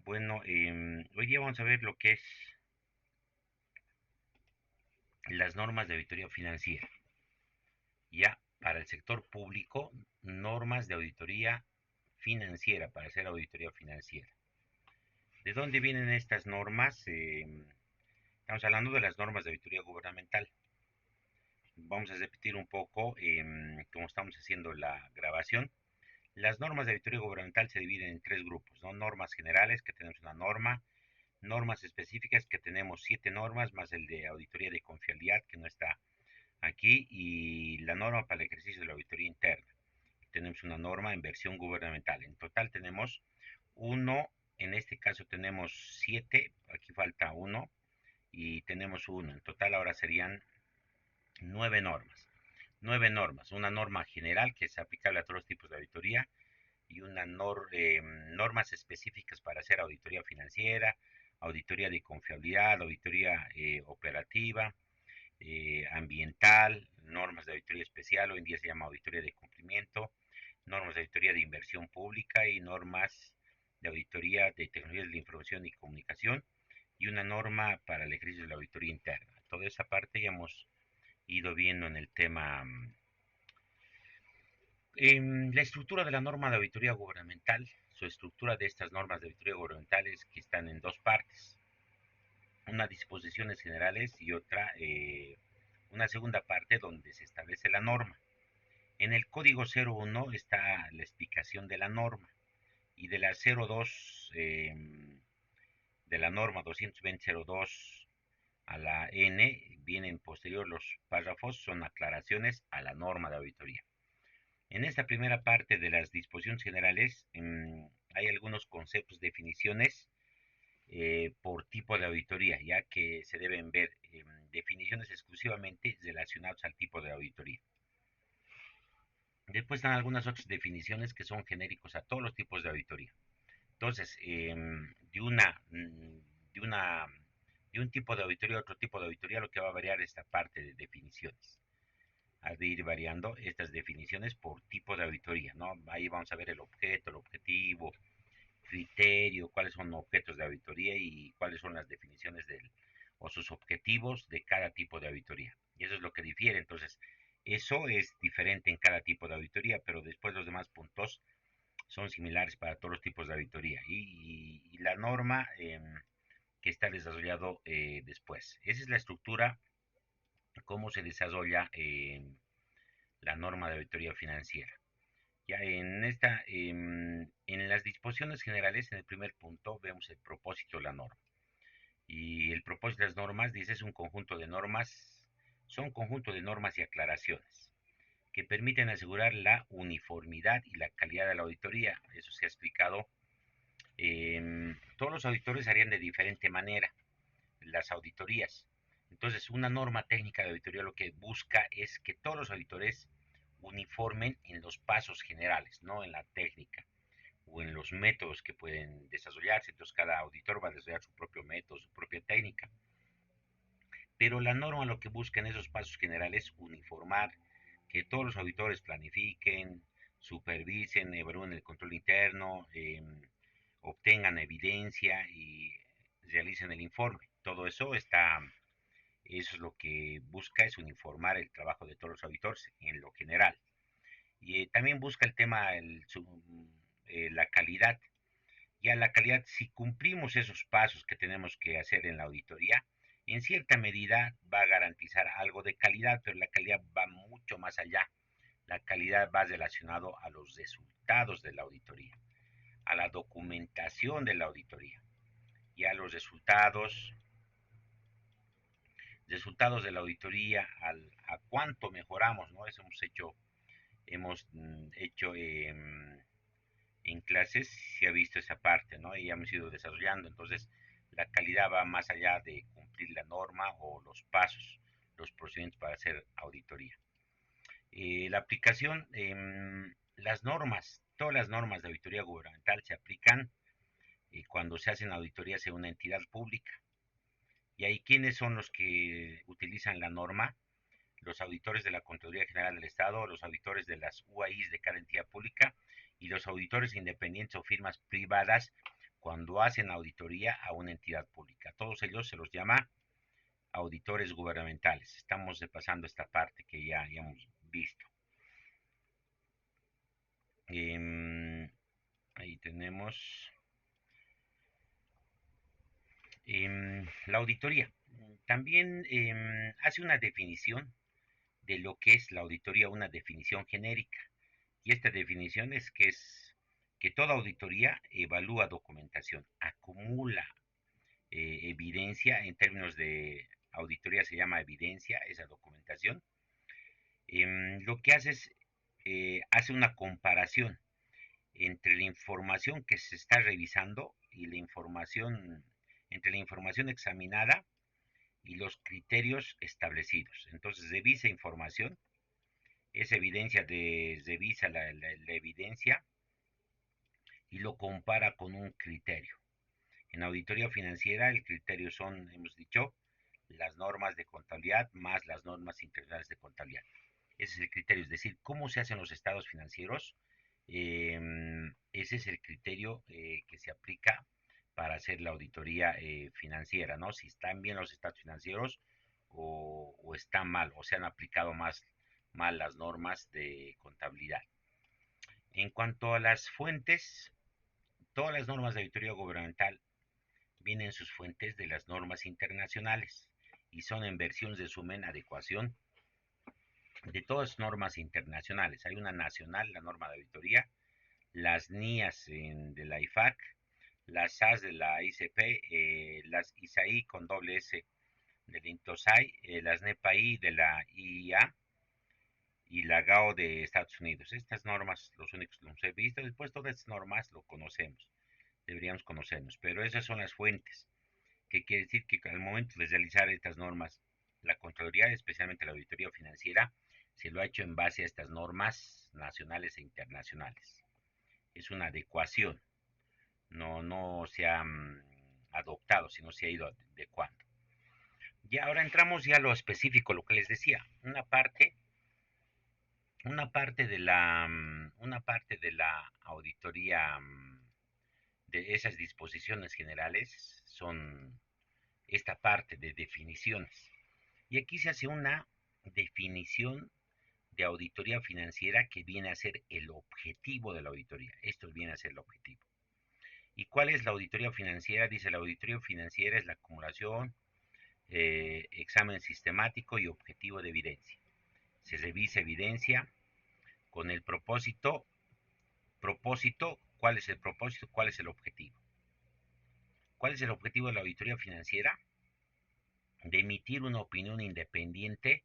Bueno, hoy día vamos a ver lo que es las normas de auditoría financiera. Ya para el sector público, normas de auditoría financiera, para hacer auditoría financiera. ¿De dónde vienen estas normas? Estamos hablando de las normas de auditoría gubernamental. Vamos a repetir un poco, como estamos haciendo la grabación. Las normas de auditoría gubernamental se dividen en tres grupos, ¿no? Normas generales, que tenemos una norma; normas específicas, que tenemos 7 normas, más el de auditoría de confiabilidad, que no está aquí, y la norma para el ejercicio de la auditoría interna. Tenemos una norma en versión gubernamental. En total tenemos uno, en este caso tenemos 7, aquí falta uno, y tenemos uno. En total ahora serían 9 normas. 9 normas. Una norma general que es aplicable a todos los tipos de auditoría, y normas específicas para hacer auditoría financiera, auditoría de confiabilidad, auditoría operativa, ambiental, normas de auditoría especial, hoy en día se llama auditoría de cumplimiento, normas de auditoría de inversión pública y normas de auditoría de tecnologías de la información y comunicación, y una norma para el ejercicio de la auditoría interna. Toda esa parte ya hemos ido viendo en el tema. La estructura de la norma de auditoría gubernamental, su estructura de estas normas de auditoría gubernamental es que están en dos partes: una disposiciones generales y otra, una segunda parte donde se establece la norma. En el código 01 está la explicación de la norma, y de la 02, de la norma 220.02 a la N, vienen posterior los párrafos, son aclaraciones a la norma de auditoría. En esta primera parte de las disposiciones generales, hay algunos conceptos, definiciones por tipo de auditoría, ya que se deben ver definiciones exclusivamente relacionadas al tipo de auditoría. Después están algunas otras definiciones que son genéricos a todos los tipos de auditoría. Entonces, de una, de un tipo de auditoría a otro tipo de auditoría, lo que va a variar es esta parte de definiciones. Ha de ir variando estas definiciones por tipo de auditoría, ¿no? Ahí vamos a ver el objeto, el objetivo, criterio, cuáles son objetos de auditoría y cuáles son las definiciones o sus objetivos de cada tipo de auditoría. Y eso es lo que difiere. Entonces, eso es diferente en cada tipo de auditoría, pero después los demás puntos son similares para todos los tipos de auditoría. Y la norma que está desarrollado después. Esa es la estructura, cómo se desarrolla la norma de auditoría financiera. Ya en las disposiciones generales, en el primer punto, vemos el propósito de la norma. Y el propósito de las normas, dice, es un conjunto de normas, son un conjunto de normas y aclaraciones que permiten asegurar la uniformidad y la calidad de la auditoría. Eso se ha explicado. Todos los auditores harían de diferente manera las auditorías. Entonces, una norma técnica de auditoría lo que busca es que todos los auditores uniformen en los pasos generales, no en la técnica o en los métodos que pueden desarrollarse. Entonces, cada auditor va a desarrollar su propio método, su propia técnica. Pero la norma lo que busca en esos pasos generales es uniformar, que todos los auditores planifiquen, supervisen, evalúen el control interno, obtengan evidencia y realicen el informe. Todo eso eso es lo que busca, es uniformar el trabajo de todos los auditores en lo general. Y también busca el tema, la calidad. Ya la calidad, si cumplimos esos pasos que tenemos que hacer en la auditoría, en cierta medida va a garantizar algo de calidad, pero la calidad va mucho más allá. La calidad va relacionado a los resultados de la auditoría, a la documentación de la auditoría y a los resultados de la auditoría, a cuánto mejoramos, ¿no? Eso hemos hecho en clases, se ha visto esa parte, ¿no? Y hemos ido desarrollando. Entonces, la calidad va más allá de cumplir la norma o los pasos, los procedimientos para hacer auditoría. La aplicación, las normas, todas las normas de auditoría gubernamental se aplican cuando se hacen auditorías en una entidad pública. Y ahí, ¿quiénes son los que utilizan la norma? Los auditores de la Contraloría General del Estado, los auditores de las UAIs de cada entidad pública y los auditores independientes o firmas privadas cuando hacen auditoría a una entidad pública. Todos ellos se los llama auditores gubernamentales. Estamos repasando esta parte que ya hemos visto. Ahí tenemos la auditoría. También hace una definición de lo que es la auditoría, una definición genérica. Y esta definición es que toda auditoría evalúa documentación, acumula evidencia. En términos de auditoría se llama evidencia esa documentación. Lo que hace es hace una comparación entre la información que se está revisando y entre la información examinada y los criterios establecidos. Entonces revisa información, esa evidencia revisa la evidencia y lo compara con un criterio. En auditoría financiera el criterio son, hemos dicho, las normas de contabilidad más las normas internacionales de contabilidad. Ese es el criterio, es decir, cómo se hacen los estados financieros. Ese es el criterio que se aplica para hacer la auditoría financiera, ¿no? Si están bien los estados financieros o están mal, o se han aplicado mal las normas de contabilidad. En cuanto a las fuentes, todas las normas de auditoría gubernamental vienen sus fuentes de las normas internacionales y son en versión resumen adecuación de todas normas internacionales. Hay una nacional, la norma de auditoría, las NIAS de la IFAC, las SAS de la ICP, las ISAI con doble S del INTOSAI, las NEPAI de la IIA y la GAO de Estados Unidos. Estas normas, los únicos que los he visto. Después todas estas normas lo conocemos, deberíamos conocernos, pero esas son las fuentes, que quiere decir que al momento de realizar estas normas, la Contraloría, especialmente la Auditoría Financiera, se lo ha hecho en base a estas normas nacionales e internacionales. Es una adecuación, no se ha adoptado, sino se ha ido adecuando. Y ahora entramos ya a lo específico, lo que les decía, una parte de la auditoría de esas disposiciones generales son esta parte de definiciones. Y aquí se hace una definición de auditoría financiera que viene a ser el objetivo de la auditoría. Esto viene a ser el objetivo. ¿Y cuál es la auditoría financiera? Dice, la auditoría financiera es la acumulación, examen sistemático y objetivo de evidencia. Se revisa evidencia con el propósito, ¿cuál es el propósito? ¿Cuál es el objetivo? ¿Cuál es el objetivo de la auditoría financiera? De emitir una opinión independiente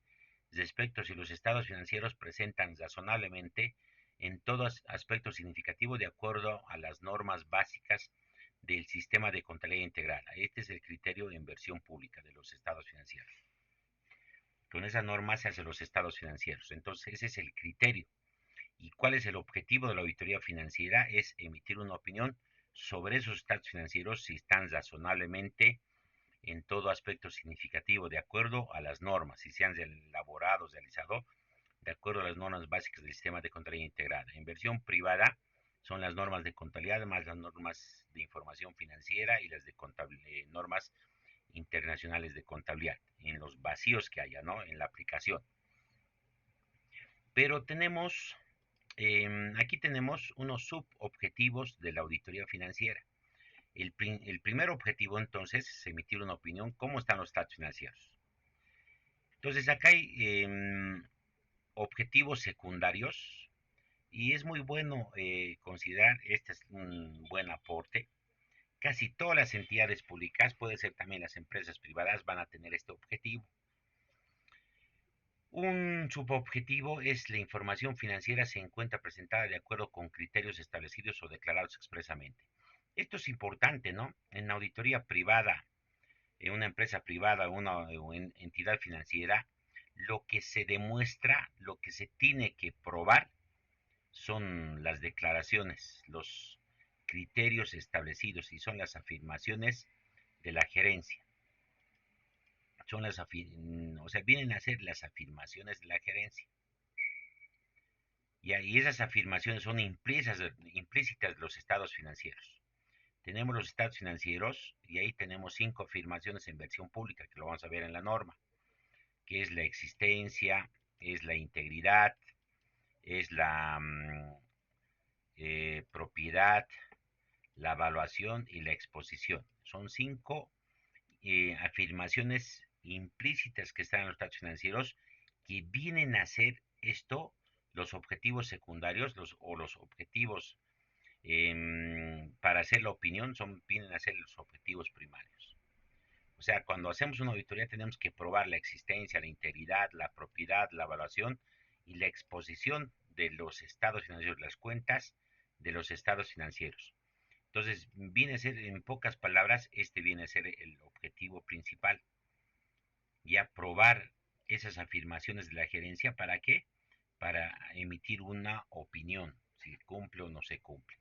respecto a si los estados financieros presentan razonablemente en todos aspectos significativos de acuerdo a las normas básicas del sistema de contabilidad integrada. Este es el criterio de inversión pública de los estados financieros. Con esa norma se hacen los estados financieros. Entonces ese es el criterio. ¿Y cuál es el objetivo de la auditoría financiera? Es emitir una opinión sobre esos estados financieros si están razonablemente en todo aspecto significativo de acuerdo a las normas, si se han elaborado, realizado de acuerdo a las normas básicas del sistema de contabilidad integrada. En versión privada son las normas de contabilidad más las normas de información financiera y las de normas internacionales de contabilidad, en los vacíos que haya, ¿no? En la aplicación. Pero aquí tenemos unos subobjetivos de la auditoría financiera. El primer objetivo entonces es emitir una opinión, ¿cómo están los estados financieros? Entonces acá hay objetivos secundarios y es muy bueno considerar, este es un buen aporte. Casi todas las entidades públicas, puede ser también las empresas privadas, van a tener este objetivo. Un subobjetivo es la información financiera se encuentra presentada de acuerdo con criterios establecidos o declarados expresamente. Esto es importante, ¿no? En auditoría privada, en una empresa privada, una entidad financiera, lo que se demuestra, lo que se tiene que probar son las declaraciones, los criterios establecidos y son las afirmaciones de la gerencia. O sea, vienen a ser las afirmaciones de la gerencia. Y ahí esas afirmaciones son implícitas de los estados financieros. Tenemos los estados financieros y ahí tenemos 5 afirmaciones en versión pública, que lo vamos a ver en la norma, que es la existencia, es la integridad, es la propiedad, la evaluación y la exposición. Son 5 afirmaciones implícitas que están en los estados financieros que vienen a ser esto los objetivos secundarios o los objetivos para hacer la opinión vienen a ser los objetivos primarios. O sea, cuando hacemos una auditoría tenemos que probar la existencia, la integridad, la propiedad, la evaluación y la exposición de los estados financieros, las cuentas de los estados financieros. Entonces, viene a ser, en pocas palabras, este viene a ser el objetivo principal. Ya probar esas afirmaciones de la gerencia, ¿para qué? Para emitir una opinión, si cumple o no se cumple.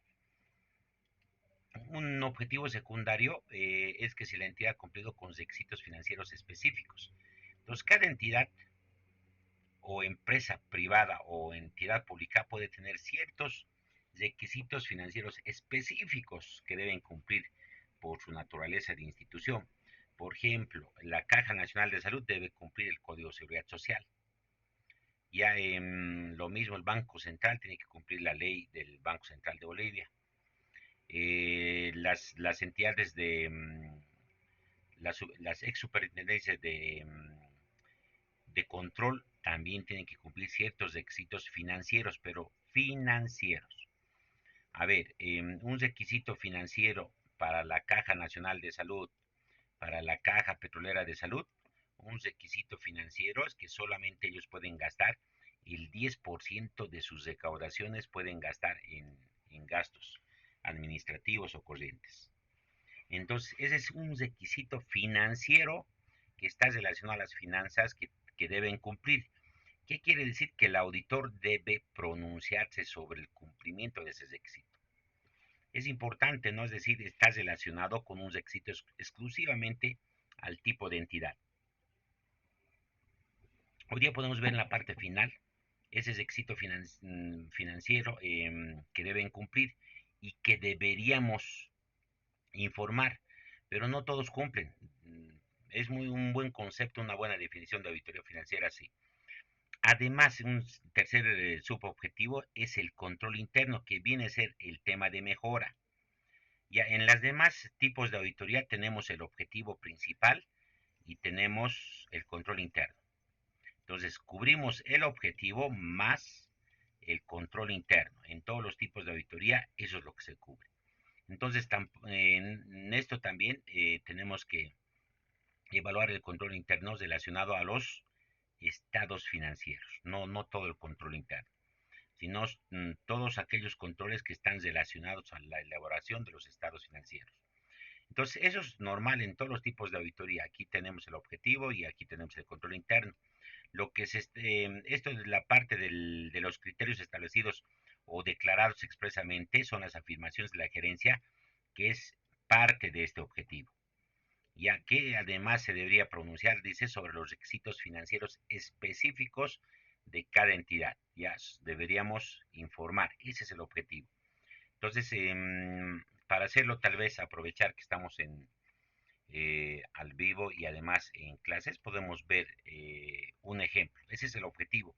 Un objetivo secundario es que si la entidad ha cumplido con requisitos financieros específicos. Entonces, cada entidad o empresa privada o entidad pública puede tener ciertos requisitos financieros específicos que deben cumplir por su naturaleza de institución. Por ejemplo, la Caja Nacional de Salud debe cumplir el Código de Seguridad Social. Ya lo mismo el Banco Central tiene que cumplir la ley del Banco Central de Bolivia. Las entidades de las ex superintendencias de control también tienen que cumplir ciertos requisitos financieros, pero financieros. A ver, un requisito financiero para la Caja Nacional de Salud, para la Caja Petrolera de Salud, un requisito financiero es que solamente ellos pueden gastar el 10% de sus recaudaciones pueden gastar en gastos administrativos o corrientes. Entonces, ese es un requisito financiero que está relacionado a las finanzas que deben cumplir. ¿Qué quiere decir? Que el auditor debe pronunciarse sobre el cumplimiento de ese requisito. Es importante, ¿no? Es decir, está relacionado con un requisito exclusivamente al tipo de entidad. Hoy día podemos ver en la parte final ese requisito financiero que deben cumplir y que deberíamos informar, pero no todos cumplen. Es un buen concepto, una buena definición de auditoría financiera, sí. Además, un tercer subobjetivo es el control interno, que viene a ser el tema de mejora. Ya en las demás tipos de auditoría tenemos el objetivo principal y tenemos el control interno. Entonces, cubrimos el objetivo más el control interno. En todos los tipos de auditoría, eso es lo que se cubre. Entonces, en esto también tenemos que evaluar el control interno relacionado a los estados financieros, no todo el control interno, sino todos aquellos controles que están relacionados a la elaboración de los estados financieros. Entonces, eso es normal en todos los tipos de auditoría. Aquí tenemos el objetivo y aquí tenemos el control interno. Lo que es esto es la parte de los criterios establecidos o declarados expresamente, son las afirmaciones de la gerencia, que es parte de este objetivo, ya que además se debería pronunciar, dice, sobre los requisitos financieros específicos de cada entidad. Ya deberíamos informar, ese es el objetivo. Entonces, para hacerlo, tal vez aprovechar que estamos al vivo y además en clases, podemos ver un ejemplo. Ese es el objetivo.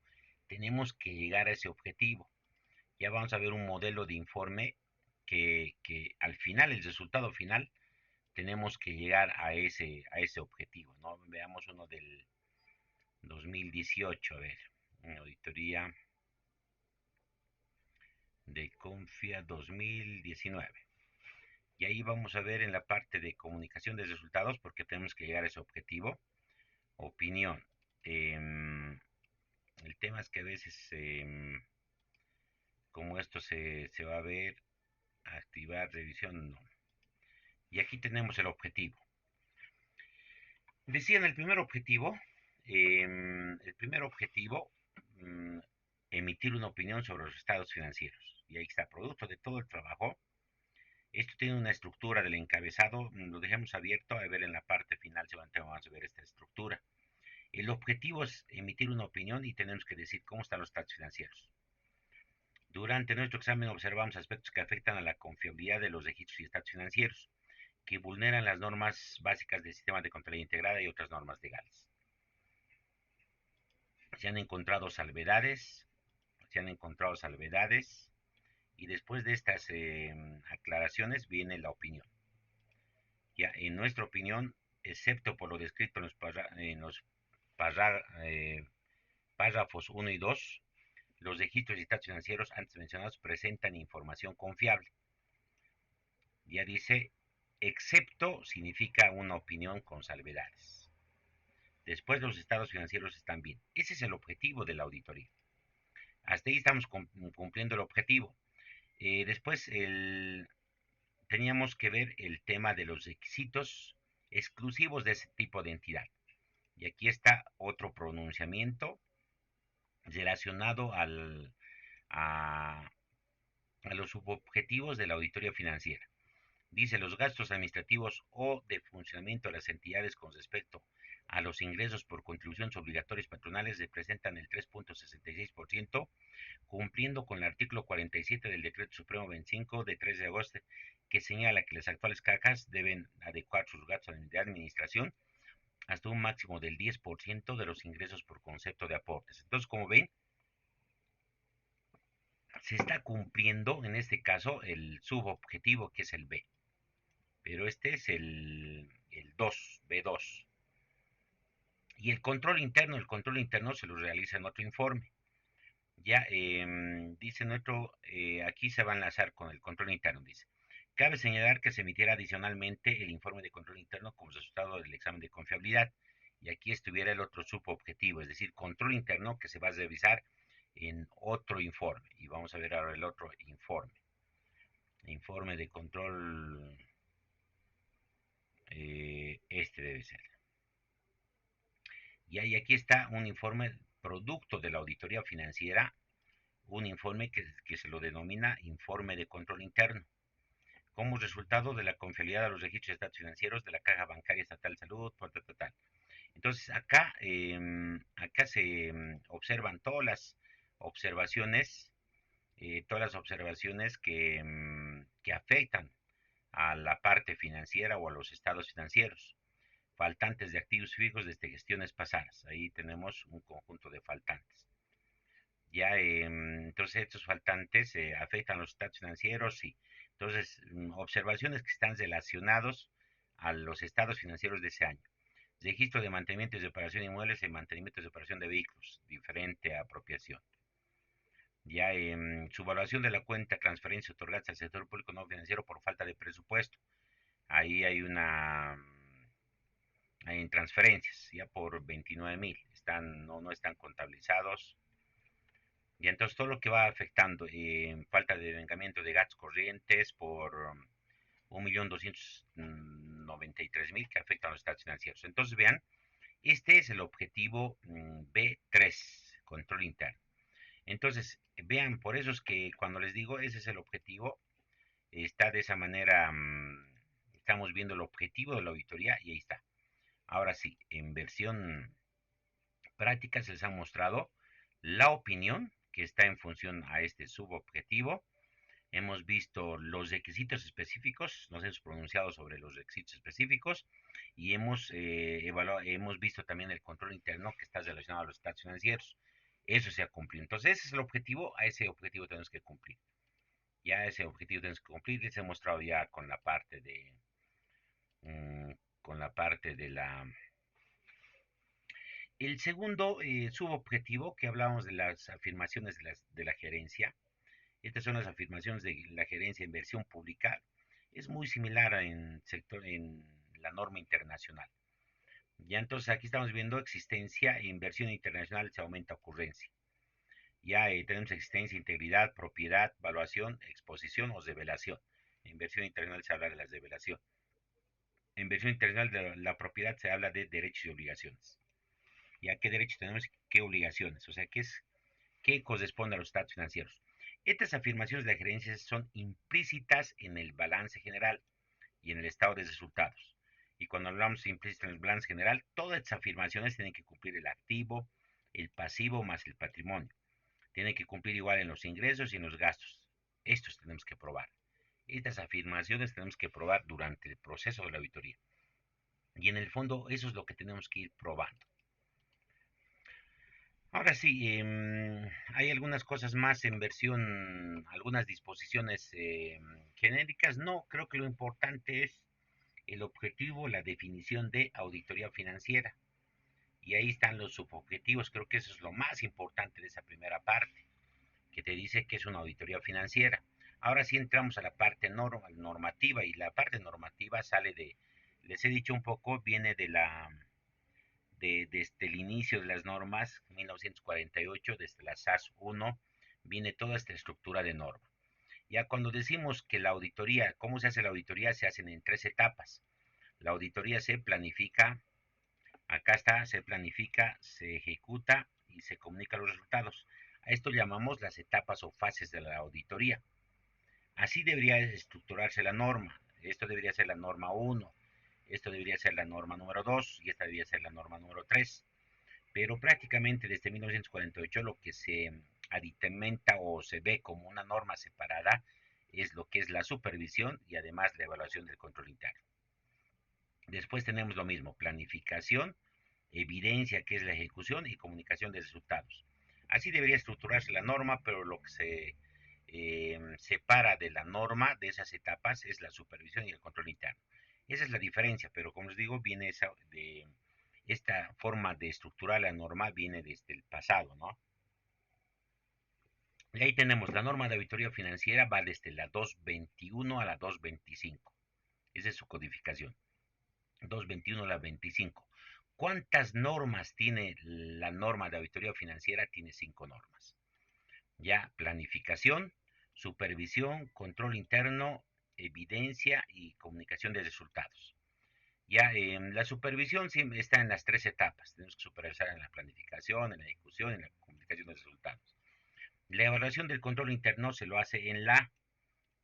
Tenemos que llegar a ese objetivo. Ya vamos a ver un modelo de informe que al final, el resultado final, tenemos que llegar a ese objetivo, ¿no? Veamos uno del 2018, a ver, una auditoría de Confia 2019. Y ahí vamos a ver en la parte de comunicación de resultados, porque tenemos que llegar a ese objetivo. Opinión. El tema es que a veces, como esto se va a ver, activar, revisión, no. Y aquí tenemos el objetivo. Decía en el primer objetivo, mm, emitir una opinión sobre los estados financieros. Y ahí está, producto de todo el trabajo. Esto tiene una estructura del encabezado, lo dejamos abierto a ver en la parte final, seguramente vamos a ver esta estructura. El objetivo es emitir una opinión y tenemos que decir cómo están los estados financieros. Durante nuestro examen observamos aspectos que afectan a la confiabilidad de los registros y estados financieros, que vulneran las normas básicas del sistema de contabilidad integrada y otras normas legales. Se han encontrado salvedades, se han encontrado salvedades, y después de estas aclaraciones viene la opinión. Ya, en nuestra opinión, excepto por lo descrito en los párrafos 1 y 2, los registros y estados financieros antes mencionados presentan información confiable. Ya dice, excepto significa una opinión con salvedades. Después los estados financieros están bien. Ese es el objetivo de la auditoría. Hasta ahí estamos cumpliendo el objetivo. Después teníamos que ver el tema de los requisitos exclusivos de ese tipo de entidad. Y aquí está otro pronunciamiento relacionado a, a los subobjetivos de la auditoría financiera. Dice, los gastos administrativos o de funcionamiento de las entidades con respecto a los ingresos por contribuciones obligatorias patronales representan el 3.66%, cumpliendo con el artículo 47 del Decreto Supremo 25 de 3 de agosto, que señala que las actuales cajas deben adecuar sus gastos de administración hasta un máximo del 10% de los ingresos por concepto de aportes. Entonces, como ven, se está cumpliendo en este caso el subobjetivo, que es el B, pero este es el 2, B2. Y el control interno se lo realiza en otro informe. Ya dice nuestro, aquí se va a enlazar con el control interno, dice. Cabe señalar que se emitiera adicionalmente el informe de control interno como resultado del examen de confiabilidad. Y aquí estuviera el otro subobjetivo, es decir, control interno que se va a revisar en otro informe. Y vamos a ver ahora el otro informe. Informe de control, este debe ser. Y ahí aquí está un informe producto de la auditoría financiera, un informe que se lo denomina informe de control interno, como resultado de la confiabilidad de los registros de estados financieros de la Caja Bancaria Estatal de Salud, tal. Entonces acá se observan todas las observaciones que afectan a la parte financiera o a los estados financieros. Faltantes de activos fijos desde gestiones pasadas. Ahí tenemos un conjunto de faltantes. Ya, entonces estos faltantes afectan los estados financieros, sí. Entonces, observaciones que están relacionados a los estados financieros de ese año. Registro de mantenimiento y reparación de inmuebles y mantenimiento y reparación de vehículos, diferente a apropiación. Ya, su evaluación de la cuenta transferencia otorgada al sector público no financiero por falta de presupuesto. Ahí hay transferencias, ya por 29,000, no están contabilizados. Y entonces todo lo que va afectando, falta de vengamiento de gastos corrientes por 1.293.000 que afectan a los estados financieros. Entonces vean, este es el objetivo B3, control interno. Entonces, vean, por eso es que cuando les digo ese es el objetivo, está de esa manera, estamos viendo el objetivo de la auditoría y ahí está. Ahora sí, en versión práctica se les ha mostrado la opinión que está en función a este subobjetivo. Hemos visto los requisitos específicos, nos hemos pronunciado sobre los requisitos específicos y hemos visto también el control interno que está relacionado a los estados financieros. Eso se ha cumplido. Entonces, ese es el objetivo, a ese objetivo tenemos que cumplir. Ya ese objetivo tenemos que cumplir, les he mostrado ya con la parte mm, de la... El segundo subobjetivo que hablábamos de las afirmaciones de la gerencia. Estas son las afirmaciones de la gerencia de inversión pública. Es muy similar en la norma internacional. Ya entonces aquí estamos viendo existencia e inversión internacional se aumenta ocurrencia. Ya tenemos existencia, integridad, propiedad, valuación, exposición o revelación. En inversión internacional se habla de la revelación. En inversión internacional de la propiedad se habla de derechos y obligaciones. Ya qué derechos tenemos y qué obligaciones. O sea, qué corresponde a los estados financieros. Estas afirmaciones de la gerencia son implícitas en el balance general y en el estado de resultados. Y cuando hablamos de implícito en el balance general, todas estas afirmaciones tienen que cumplir el activo, el pasivo más el patrimonio. Tiene que cumplir igual en los ingresos y en los gastos. Estos tenemos que probar. Estas afirmaciones tenemos que probar durante el proceso de la auditoría. Y en el fondo eso es lo que tenemos que ir probando. Ahora sí, hay algunas cosas más en versión, algunas disposiciones genéricas. No, creo que lo importante es el objetivo, la definición de auditoría financiera. Y ahí están los subobjetivos. Creo que eso es lo más importante de esa primera parte, que te dice que es una auditoría financiera. Ahora sí entramos a la parte normativa, y la parte normativa sale de, les he dicho un poco, viene desde el inicio de las normas, 1948, desde la SAS 1, viene toda esta estructura de norma. Ya cuando decimos que la auditoría, ¿cómo se hace la auditoría? Se hacen en 3 etapas. La auditoría se planifica, acá está, se planifica, se ejecuta y se comunica los resultados. A esto llamamos las etapas o fases de la auditoría. Así debería estructurarse la norma. Esto debería ser la norma 1, esto debería ser la norma número 2 y esta debería ser la norma número 3. Pero prácticamente desde 1948 lo que se aditamenta o se ve como una norma separada es lo que es la supervisión y además la evaluación del control interno. Después tenemos lo mismo, planificación, evidencia, que es la ejecución, y comunicación de resultados. Así debería estructurarse la norma, pero lo que se separa de la norma, de esas etapas, es la supervisión y el control interno. Esa es la diferencia, pero como les digo, viene esta forma de estructurar la norma viene desde el pasado, ¿no? Y ahí tenemos la norma de auditoría financiera, va desde la 221 a la 225. Esa es su codificación. 221 a la 25. ¿Cuántas normas tiene la norma de auditoría financiera? Tiene 5 normas. Ya, planificación, supervisión, control interno, evidencia y comunicación de resultados. Ya, la supervisión sí está en las 3 etapas. Tenemos que supervisar en la planificación, en la ejecución, en la comunicación de resultados. La evaluación del control interno se lo hace en la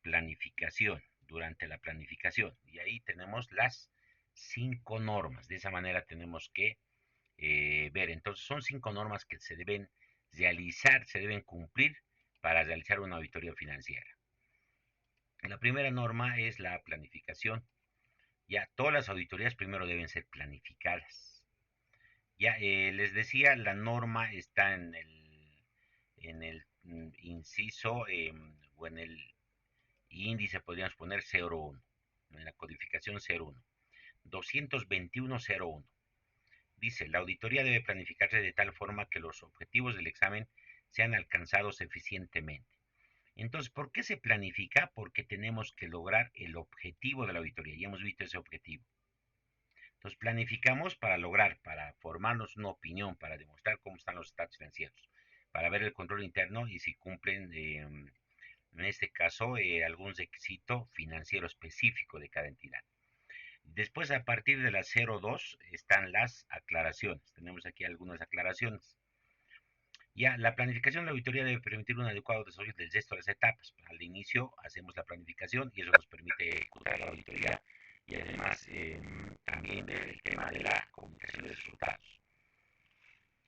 planificación, durante la planificación. Y ahí tenemos las 5 normas. De esa manera tenemos que ver. Entonces son 5 normas que se deben realizar, se deben cumplir para realizar una auditoría financiera. La primera norma es la planificación. Ya todas las auditorías primero deben ser planificadas. Ya les decía, la norma está en el inciso o en el índice, podríamos poner 01, en la codificación 01, 221.01. Dice, la auditoría debe planificarse de tal forma que los objetivos del examen sean alcanzados eficientemente. Entonces, ¿por qué se planifica? Porque tenemos que lograr el objetivo de la auditoría. Ya hemos visto ese objetivo. Entonces, planificamos para lograr, para formarnos una opinión, para demostrar cómo están los estados financieros, para ver el control interno y si cumplen, en este caso, algún requisito financiero específico de cada entidad. Después, a partir de la 02, están las aclaraciones. Tenemos aquí algunas aclaraciones. Ya, la planificación de la auditoría debe permitir un adecuado desarrollo del resto de las etapas. Al inicio hacemos la planificación y eso nos permite ejecutar la auditoría y además también ver el tema de la comunicación de resultados.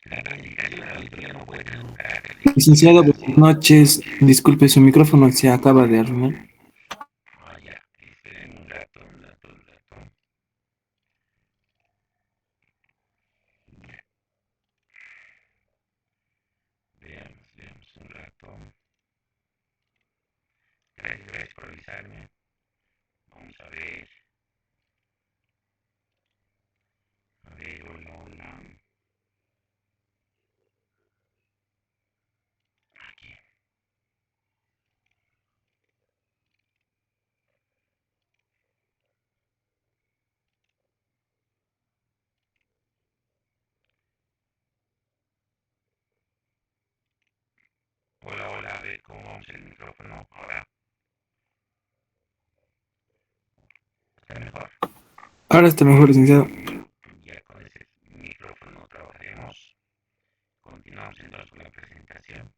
La planificación de la auditoría no puede tener un carácter de Licenciado, quincena buenas noches. Disculpe, su micrófono se acaba de arruinar. ya, esperen un rato, un rato, un rato. Ya, veamos un rato. Gracias por avisarme. Vamos a ver, hola, hola. Aquí. Hola, hola, a ver cómo vamos el micrófono. Ahora está mejor. Ahora está mejor, licenciado. Ya con ese micrófono trabajaremos. Continuamos entonces con la presentación.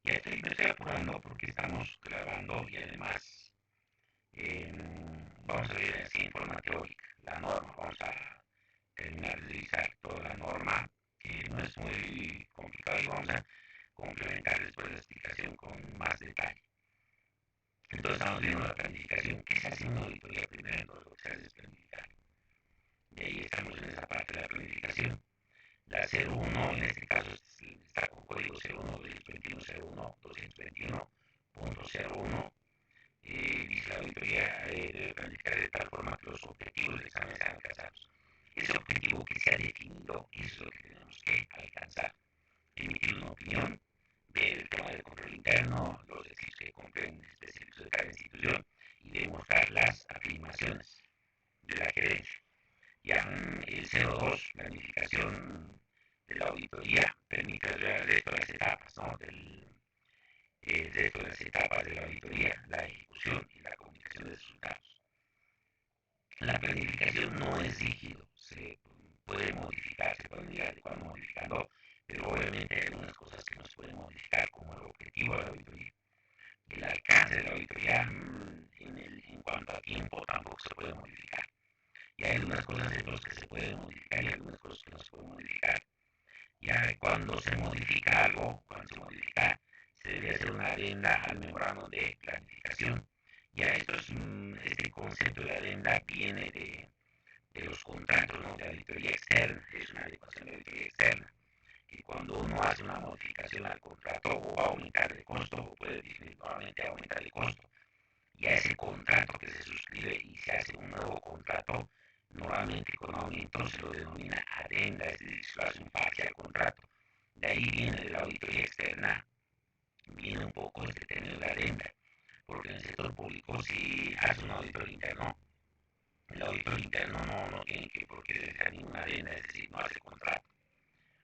Me estoy apurando porque estamos grabando y además eh, vamos a ver así en forma teórica la norma. Vamos a terminar de revisar toda la norma, que no es muy complicado, y vamos a complementar detalle. Entonces estamos viendo la planificación. ¿Qué se hace en una auditoría primero? Entonces lo que se hace es planificar. De ahí estamos en esa parte de la planificación. La 01, en este caso está con código 01-221-0221.01. Dice la auditoría debe planificar de tal forma que los objetivos del examen sean alcanzados. Ese objetivo que se ha definido, eso es lo que tenemos que alcanzar. Emitir una opinión, ver el tema del control interno, los ejercicios que cumplen específicos de cada institución y demostrar las afirmaciones de la gerencia. Ya el 02, planificación de la auditoría, permite realizar el resto de las etapas, ¿no? El resto de las etapas de la auditoría, la ejecución y la comunicación de resultados. La planificación no es rígido, se puede modificar, se pueden ir adecuando, modificando, pero obviamente hay algunas cosas que no se pueden modificar, como el objetivo de la auditoría. El alcance de la auditoría en cuanto a tiempo tampoco se puede modificar. Y hay algunas cosas de los que se pueden modificar y algunas cosas que no se pueden modificar. Ya cuando se modifica algo, se debe hacer una adenda al memorándum de planificación. Ya este concepto de adenda viene de los contratos, ¿no? De auditoría externa, es una adecuación de auditoría externa. Que cuando uno hace una modificación al contrato, o va a aumentar el costo, o puede disminuir nuevamente aumentar el costo. Y a ese contrato que se suscribe y se hace un nuevo contrato, normalmente con aumento se lo denomina adenda, es decir, se lo hace un parche al contrato. De ahí viene de la auditoría externa, viene un poco este término de adenda, porque en el sector público si hace un auditor interno, el auditor interno no tiene que por qué dejar ninguna adenda, es decir, no hace contrato,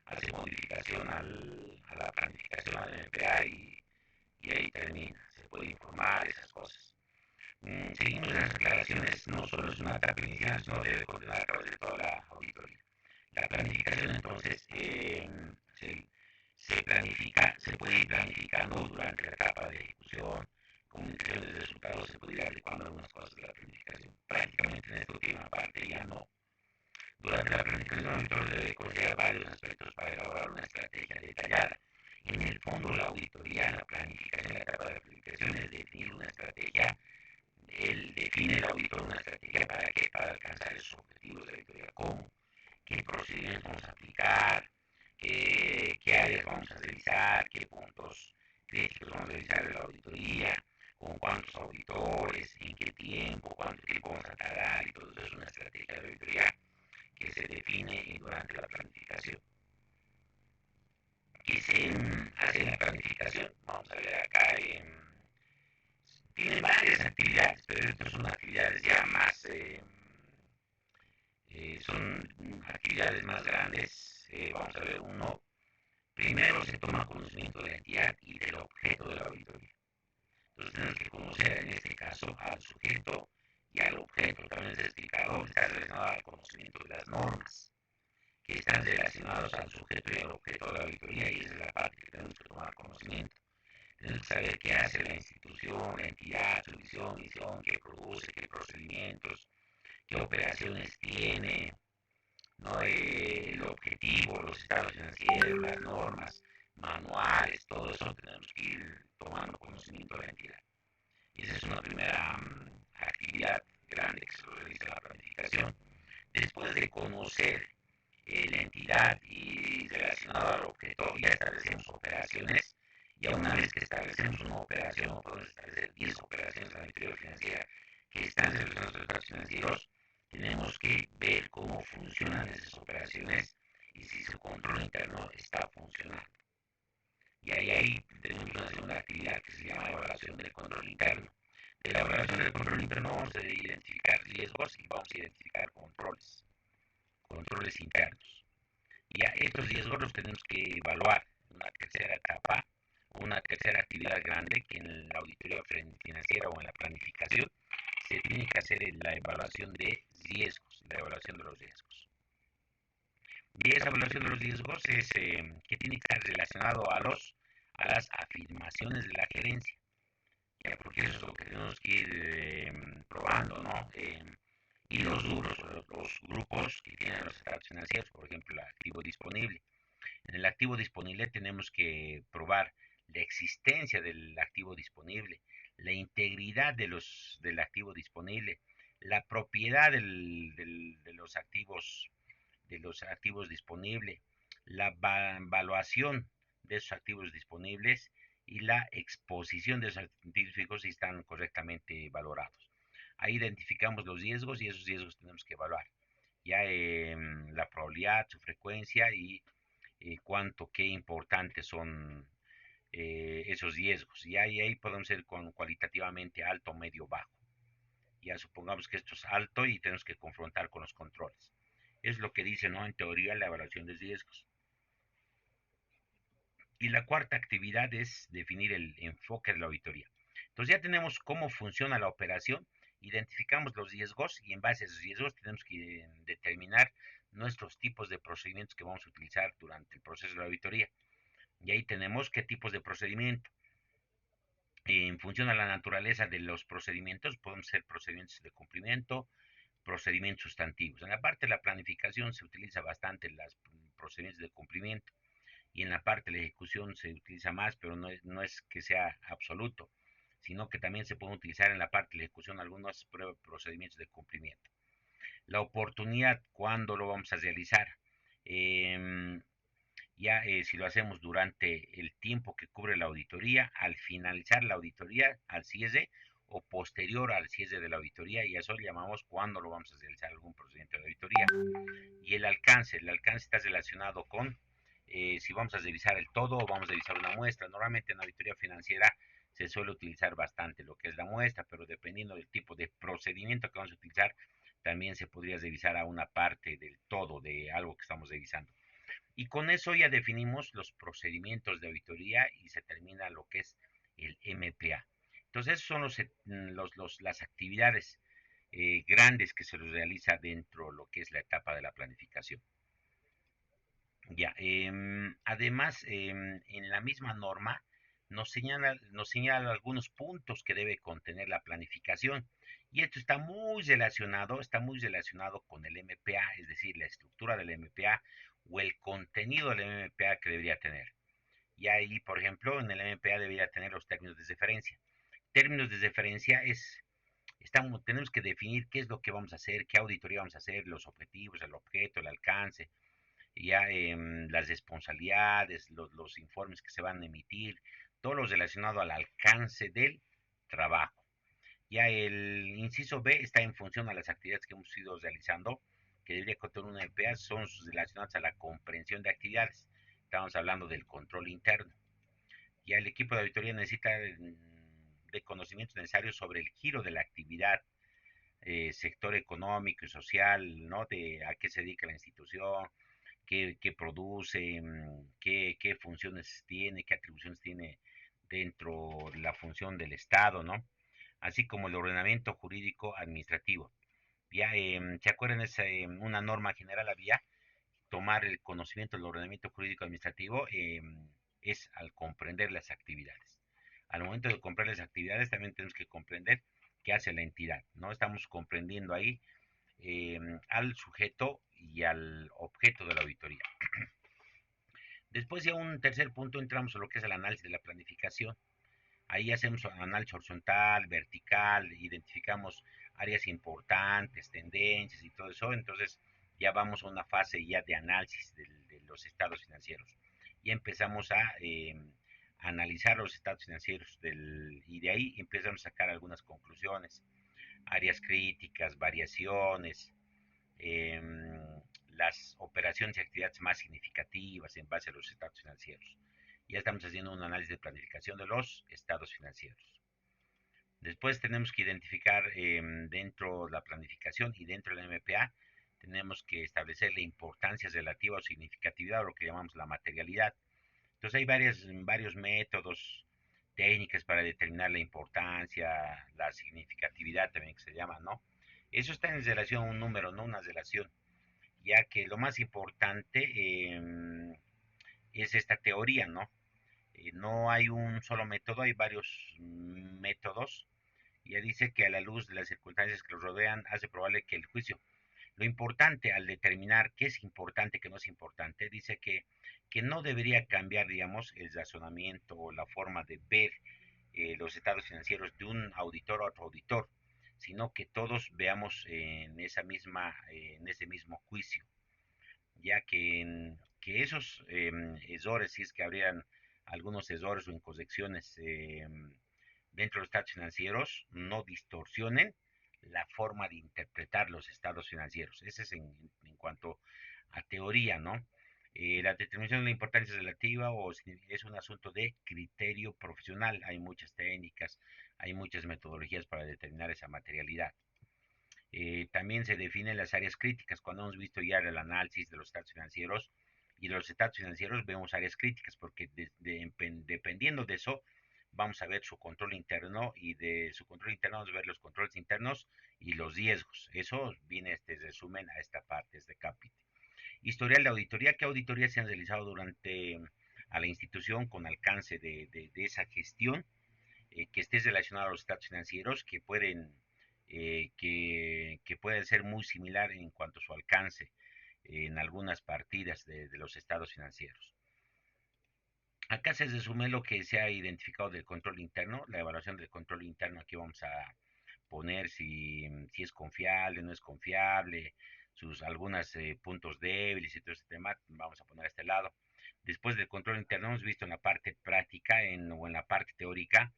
hace modificación a la planificación, al MPA y ahí termina, se puede informar esas cosas. Seguimos las aclaraciones, no solo es una etapa inicial, sino debe continuar a través de toda la auditoría. La planificación entonces se planifica, se puede ir planificando durante la etapa de ejecución, comunicación de resultados, se puede ir adecuando algunas cosas de la planificación. Prácticamente en esta última parte ya no. Durante la planificación, el auditor debe considerar varios aspectos para elaborar una estrategia detallada. En el fondo, la auditoría, la planificación, la etapa de la planificación es definir una estrategia. Él define el auditor una estrategia para qué, para alcanzar esos objetivos de la auditoría, cómo, qué procedimientos vamos a aplicar, qué áreas vamos a revisar, qué puntos críticos vamos a revisar de la auditoría, con cuántos auditores, en qué tiempo, cuánto tiempo vamos a tardar y todo eso es una estrategia de auditoría que se define durante la planificación. ¿Qué se hace en la planificación? Vamos a ver acá tiene varias actividades, pero estas son actividades ya más, son actividades más grandes. Vamos a ver uno. Primero se toma conocimiento de la entidad y del objeto de la auditoría. Entonces tenemos que conocer en este caso al sujeto y al objeto. También se ha explicado, está relacionado al conocimiento de las normas que están relacionados al sujeto y al objeto de la auditoría y esa es la parte que tenemos que tomar conocimiento. Tenemos que saber qué hace la institución, la entidad, su visión, misión, qué produce, qué procedimientos, qué operaciones tiene, ¿no? El objetivo, los estados financieros, las normas, manuales, todo eso tenemos que ir tomando conocimiento de la entidad. Y esa es una primera actividad grande que se realiza en la planificación. Después de conocer la entidad y relacionado al objeto, ya establecemos operaciones. Ya una vez que establecemos una operación, podemos establecer 10 operaciones en la auditoría financiera que están relacionadas a los estados financieros, tenemos que ver cómo funcionan esas operaciones y si su control interno está funcionando. Y ahí tenemos una segunda actividad que se llama evaluación del control interno. De la evaluación del control interno vamos a identificar riesgos y vamos a identificar controles internos. Y a estos riesgos los tenemos que evaluar en una tercera etapa, una tercera actividad grande que en la auditoría financiera o en la planificación se tiene que hacer la evaluación de riesgos, la evaluación de los riesgos. Y esa evaluación de los riesgos es que tiene que estar relacionado a las afirmaciones de la gerencia, ¿ya? Porque eso es lo que tenemos que ir probando, ¿no? Y los duros, los grupos que tienen los estados financieros, por ejemplo, el activo disponible. En el activo disponible tenemos que probar la existencia del activo disponible, la integridad del activo disponible, la propiedad de los activos disponibles, la evaluación de esos activos disponibles y la exposición de esos activos si están correctamente valorados. Ahí identificamos los riesgos y esos riesgos tenemos que evaluar. Ya la probabilidad, su frecuencia y qué importantes son esos riesgos. Y ahí podemos ser cualitativamente alto, medio, bajo. Ya supongamos que esto es alto y tenemos que confrontar con los controles. Es lo que dice, ¿no? En teoría, la evaluación de riesgos. Y la cuarta actividad es definir el enfoque de la auditoría. Entonces ya tenemos cómo funciona la operación, identificamos los riesgos y en base a esos riesgos tenemos que determinar nuestros tipos de procedimientos que vamos a utilizar durante el proceso de la auditoría. Y ahí tenemos qué tipos de procedimiento. En función a la naturaleza de los procedimientos, podemos ser procedimientos de cumplimiento, procedimientos sustantivos. En la parte de la planificación se utiliza bastante los procedimientos de cumplimiento y en la parte de la ejecución se utiliza más, pero no es que sea absoluto, sino que también se pueden utilizar en la parte de la ejecución algunos procedimientos de cumplimiento. La oportunidad, ¿cuándo lo vamos a realizar? Eh, ya si lo hacemos durante el tiempo que cubre la auditoría, al finalizar la auditoría, al cierre o posterior al cierre de la auditoría, y eso le llamamos cuándo lo vamos a realizar algún procedimiento de auditoría. Y el alcance está relacionado con si vamos a revisar el todo o vamos a revisar una muestra. Normalmente en auditoría financiera se suele utilizar bastante lo que es la muestra, pero dependiendo del tipo de procedimiento que vamos a utilizar, también se podría revisar a una parte del todo de algo que estamos revisando. Y con eso ya definimos los procedimientos de auditoría y se termina lo que es el MPA. Entonces, esos son las actividades grandes que se realiza dentro de lo que es la etapa de la planificación. Ya, además, en la misma norma nos señala algunos puntos que debe contener la planificación. Y esto está muy relacionado con el MPA, es decir, la estructura del MPA o el contenido del MPA que debería tener. Y ahí, por ejemplo, en el MPA debería tener los términos de referencia. Términos de referencia tenemos que definir qué es lo que vamos a hacer, qué auditoría vamos a hacer, los objetivos, el objeto, el alcance, ya las responsabilidades, los informes que se van a emitir, todo lo relacionado al alcance del trabajo. Ya el inciso B está en función a las actividades que hemos ido realizando, que debería contener una EPA, son relacionadas a la comprensión de actividades. Estamos hablando del control interno. Ya el equipo de auditoría necesita de conocimientos necesarios sobre el giro de la actividad, sector económico y social, ¿no? De a qué se dedica la institución, qué produce, qué funciones tiene, qué atribuciones tiene dentro de la función del Estado, ¿no? Así como el ordenamiento jurídico administrativo. Ya, ¿se acuerdan? Es una norma general había, tomar el conocimiento del ordenamiento jurídico administrativo es al comprender las actividades. Al momento de comprender las actividades también tenemos que comprender qué hace la entidad, ¿no? Estamos comprendiendo ahí al sujeto y al objeto de la auditoría. Después ya un tercer punto entramos en lo que es el análisis de la planificación. Ahí hacemos un análisis horizontal, vertical, identificamos áreas importantes, tendencias y todo eso. Entonces ya vamos a una fase ya de análisis de los estados financieros. Y empezamos a analizar los estados financieros y de ahí empezamos a sacar algunas conclusiones, áreas críticas, variaciones, eh, las operaciones y actividades más significativas en base a los estados financieros. Ya estamos haciendo un análisis de planificación de los estados financieros. Después tenemos que identificar dentro de la planificación y dentro del MPA, tenemos que establecer la importancia relativa o significatividad o lo que llamamos la materialidad. Entonces hay varios métodos, técnicas para determinar la importancia, la significatividad también que se llama, ¿no? Eso está en relación a un número, no una relación, ya que lo más importante es esta teoría, ¿no? No hay un solo método, hay varios métodos. Ya dice que a la luz de las circunstancias que los rodean, hace probable que el juicio Lo importante al determinar qué es importante, qué no es importante, dice que no debería cambiar, digamos, el razonamiento o la forma de ver los estados financieros de un auditor a otro auditor, sino que todos veamos en ese mismo juicio, ya que esos errores, si es que habrían algunos errores o incorrecciones dentro de los estados financieros, no distorsionen la forma de interpretar los estados financieros. Ese es en cuanto a teoría, ¿no? La determinación de la importancia relativa o es un asunto de criterio profesional. Hay muchas técnicas, hay muchas metodologías para determinar esa materialidad. También se definen las áreas críticas. Cuando hemos visto ya el análisis de los estados financieros y de los estados financieros, vemos áreas críticas porque dependiendo de eso, vamos a ver su control interno y de su control interno vamos a ver los controles internos y los riesgos. Eso viene este resumen a esta parte, este capítulo. Historial de auditoría. ¿Qué auditorías se han realizado durante a la institución con alcance de esa gestión? Que esté relacionado a los estados financieros que puede ser muy similar en cuanto a su alcance en algunas partidas de los estados financieros. Acá se resume lo que se ha identificado del control interno, la evaluación del control interno. Aquí vamos a poner si es confiable, no es confiable, sus algunos puntos débiles y todo este tema, vamos a poner a este lado. Después del control interno hemos visto en la parte práctica o en la parte teórica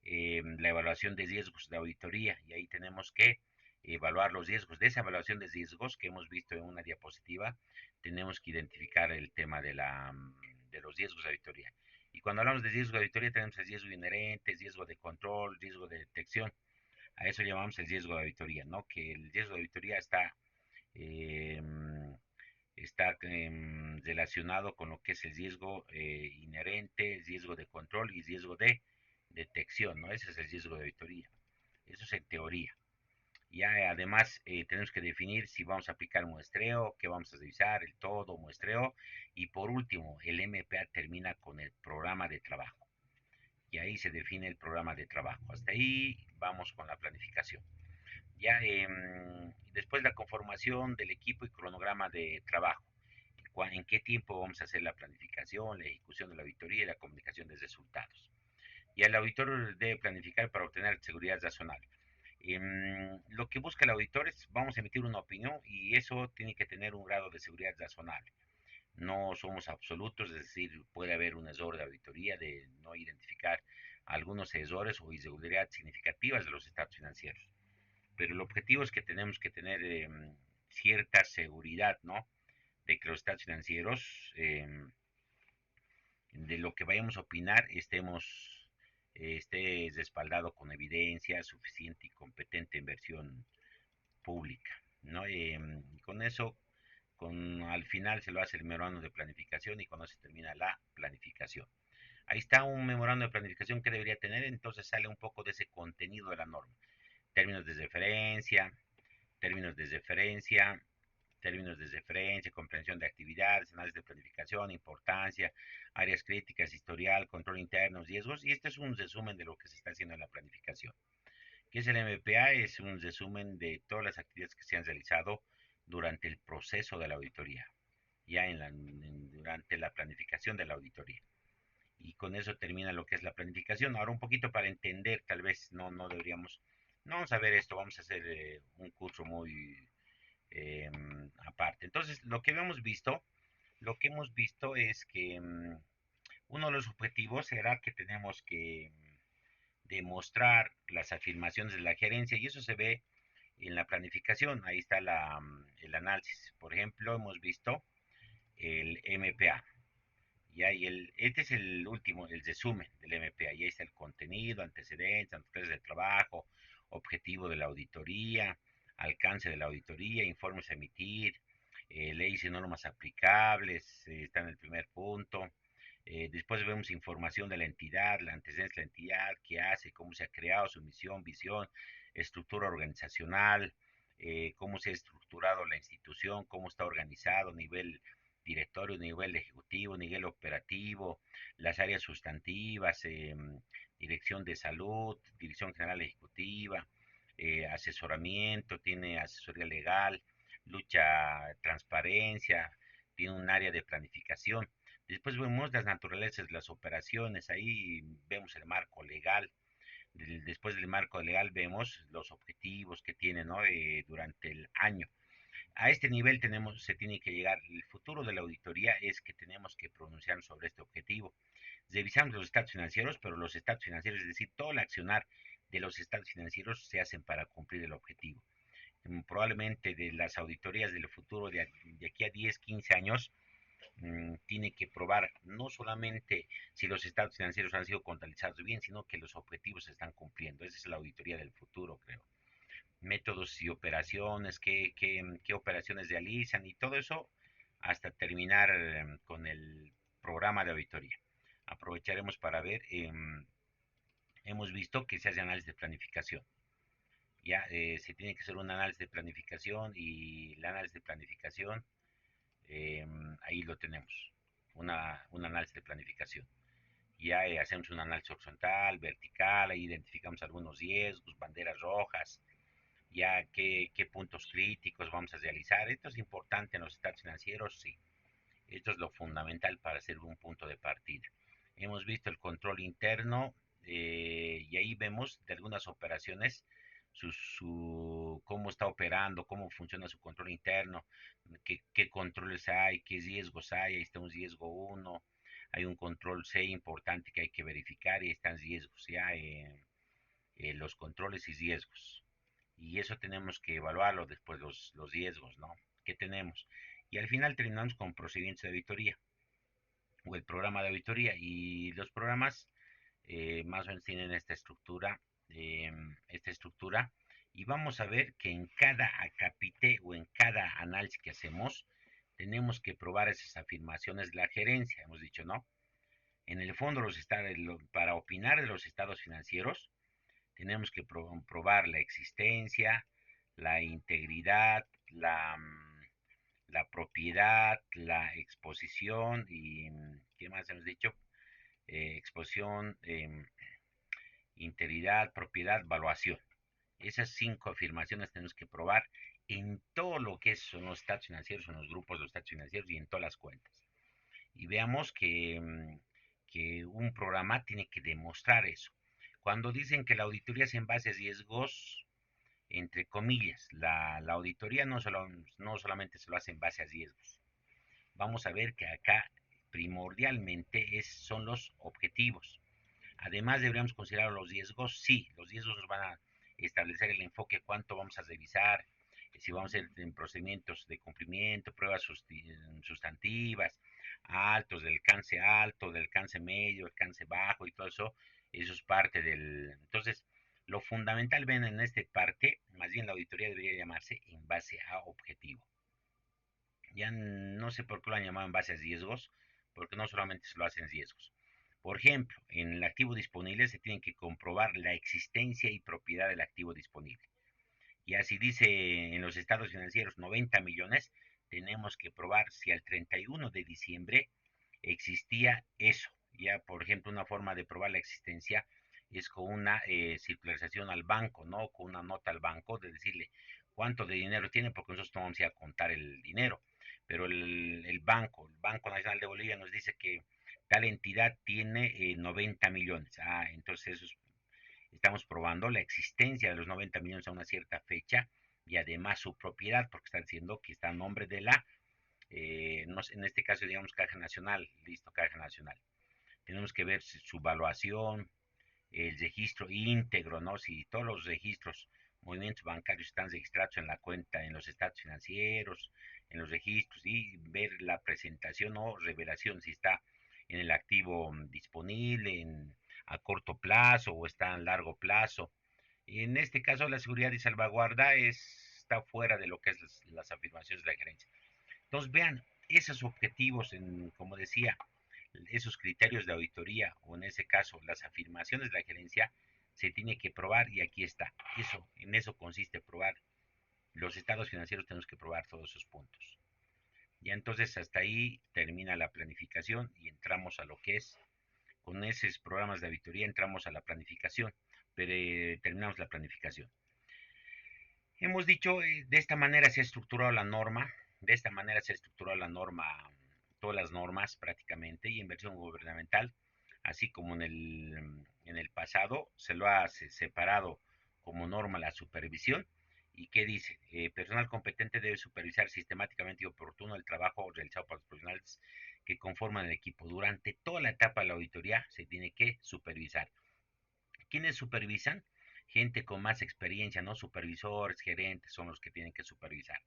la evaluación de riesgos de auditoría y ahí tenemos que evaluar los riesgos. De esa evaluación de riesgos que hemos visto en una diapositiva, tenemos que identificar el tema de los riesgos de auditoría. Y cuando hablamos de riesgo de auditoría tenemos el riesgo inherente, el riesgo de control, riesgo de detección. A eso llamamos el riesgo de auditoría, ¿no? Que el riesgo de auditoría eh, está relacionado con lo que es el riesgo inherente, el riesgo de control y riesgo de detección, ¿no? Ese es el riesgo de auditoría. Eso es en teoría. Ya además tenemos que definir si vamos a aplicar muestreo, qué vamos a revisar, el todo, muestreo. Y por último, el MPA termina con el programa de trabajo. Y ahí se define el programa de trabajo. Hasta ahí vamos con la planificación. Ya después la conformación del equipo y cronograma de trabajo. En qué tiempo vamos a hacer la planificación, la ejecución de la auditoría y la comunicación de resultados. Y el auditor debe planificar para obtener seguridad razonable. Lo que busca el auditor es, vamos a emitir una opinión y eso tiene que tener un grado de seguridad razonable. No somos absolutos, es decir, puede haber un error de auditoría de no identificar algunos errores o irregularidades significativas de los estados financieros. Pero el objetivo es que tenemos que tener cierta seguridad, ¿no? De que los estados financieros, de lo que vayamos a opinar, esté respaldado con evidencia suficiente y competente en versión pública, ¿no? Con eso, al final se lo hace el memorando de planificación y cuando se termina la planificación. Ahí está un memorando de planificación que debería tener, entonces sale un poco de ese contenido de la norma. Términos de referencia, términos de referencia, términos de referencia, comprensión de actividades, análisis de planificación, importancia, áreas críticas, historial, control interno, riesgos, y este es un resumen de lo que se está haciendo en la planificación. ¿Qué es el MPA? Es un resumen de todas las actividades que se han realizado durante el proceso de la auditoría, durante la planificación de la auditoría. Y con eso termina lo que es la planificación. Ahora un poquito para entender, tal vez no deberíamos, no vamos a ver esto, vamos a hacer un curso muy aparte. Entonces, lo que hemos visto es que uno de los objetivos será que tenemos que demostrar las afirmaciones de la gerencia y eso se ve en la planificación. Ahí está el análisis. Por ejemplo, hemos visto el MPA. Ya, este es el último, el resumen del MPA. Y ahí está el contenido, antecedentes, antecedentes de trabajo, objetivo de la auditoría, alcance de la auditoría, informes a emitir, leyes y normas aplicables, está en el primer punto. Después vemos información de la entidad, la antecedentes de la entidad, qué hace, cómo se ha creado, su misión, visión, estructura organizacional, cómo se ha estructurado la institución, cómo está organizado, nivel directorio, nivel ejecutivo, nivel operativo, las áreas sustantivas, dirección de salud, dirección general ejecutiva, asesoramiento, tiene asesoría legal, lucha, transparencia, tiene un área de planificación. Después vemos las naturalezas de las operaciones, ahí vemos el marco legal. Después del marco legal vemos los objetivos que tiene, ¿no? Durante el año. A este nivel se tiene que llegar. El futuro de la auditoría es que tenemos que pronunciarnos sobre este objetivo. Revisamos los estados financieros, pero los estados financieros, es decir, todo el accionar de los estados financieros se hacen para cumplir el objetivo. Probablemente de las auditorías del futuro de aquí a 10, 15 años, tiene que probar no solamente si los estados financieros han sido contabilizados bien, sino que los objetivos se están cumpliendo. Esa es la auditoría del futuro, creo. Métodos y operaciones, qué operaciones realizan y todo eso hasta terminar con el programa de auditoría. Aprovecharemos para ver, hemos visto que se hace análisis de planificación. Ya se tiene que hacer un análisis de planificación y el análisis de planificación, ahí lo tenemos, un análisis de planificación. Ya hacemos un análisis horizontal, vertical, ahí identificamos algunos riesgos, banderas rojas, ya qué puntos críticos vamos a realizar. Esto es importante en los estados financieros, sí. Esto es lo fundamental para hacer un punto de partida. Hemos visto el control interno, y ahí vemos de algunas operaciones cómo está operando, cómo funciona su control interno, qué controles hay, qué riesgos hay. Ahí está un riesgo 1, hay un control C importante que hay que verificar y están riesgos ya, los controles y riesgos. Y eso tenemos que evaluarlo después, los riesgos, ¿no? ¿Qué tenemos? Y al final terminamos con procedimientos de auditoría o el programa de auditoría. Y los programas más o menos tienen esta estructura. Y vamos a ver que en cada acápite o en cada análisis que hacemos, tenemos que probar esas afirmaciones de la gerencia, hemos dicho, ¿no? En el fondo, para opinar de los estados financieros, tenemos que probar la existencia, la integridad, la propiedad, la exposición y ¿qué más hemos dicho? Exposición, integridad, propiedad, valuación. Esas 5 afirmaciones tenemos que probar en todo lo que son los estados financieros, en los grupos de los estados financieros y en todas las cuentas. Y veamos que un programa tiene que demostrar eso. Cuando dicen que la auditoría es en base a riesgos, entre comillas, la auditoría no solamente se lo hace en base a riesgos. Vamos a ver que acá primordialmente son los objetivos. Además, deberíamos considerar los riesgos. Sí, los riesgos nos van a establecer el enfoque, cuánto vamos a revisar, si vamos a hacer en procedimientos de cumplimiento, pruebas sustantivas, altos, del alto, del alcance medio, del alcance bajo y todo eso. Eso es parte del... Entonces, lo fundamental, ven, en esta parte, más bien la auditoría debería llamarse en base a objetivo. Ya no sé por qué lo han llamado en base a riesgos, porque no solamente se lo hacen riesgos. Por ejemplo, en el activo disponible se tiene que comprobar la existencia y propiedad del activo disponible. Ya si dice en los estados financieros 90 millones, tenemos que probar si al 31 de diciembre existía eso. Ya, por ejemplo, una forma de probar la existencia es con una circularización al banco, ¿no? Con una nota al banco de decirle cuánto de dinero tiene, porque nosotros no vamos a contar el dinero. Pero el Banco Nacional de Bolivia nos dice que tal entidad tiene 90 millones. Entonces eso estamos probando la existencia de los 90 millones a una cierta fecha y además su propiedad, porque está diciendo que está a nombre de en este caso digamos Caja Nacional, listo, Caja Nacional. Tenemos que ver su valuación, el registro íntegro, ¿no? Si todos los registros, movimientos bancarios están registrados en la cuenta, en los estados financieros, en los registros, y ver la presentación o revelación si está en el activo disponible, a corto plazo o está a largo plazo. Y en este caso la seguridad y salvaguarda está fuera de lo que es las afirmaciones de la gerencia. Entonces vean esos objetivos, como decía, esos criterios de auditoría o en ese caso las afirmaciones de la gerencia se tiene que probar y aquí está. En eso consiste probar. Los estados financieros tenemos que probar todos esos puntos. Ya entonces hasta ahí termina la planificación y entramos a lo que es, con esos programas de auditoría entramos a la planificación, pero terminamos la planificación. Hemos dicho, de esta manera se ha estructurado la norma, de esta manera se ha estructurado la norma, todas las normas prácticamente, y en versión gubernamental, así como en el pasado, se lo ha separado como norma la supervisión. ¿Y qué dice? Personal competente debe supervisar sistemáticamente y oportuno el trabajo realizado por los profesionales que conforman el equipo. Durante toda la etapa de la auditoría se tiene que supervisar. ¿Quiénes supervisan? Gente con más experiencia, ¿no? Supervisores, gerentes son los que tienen que supervisar.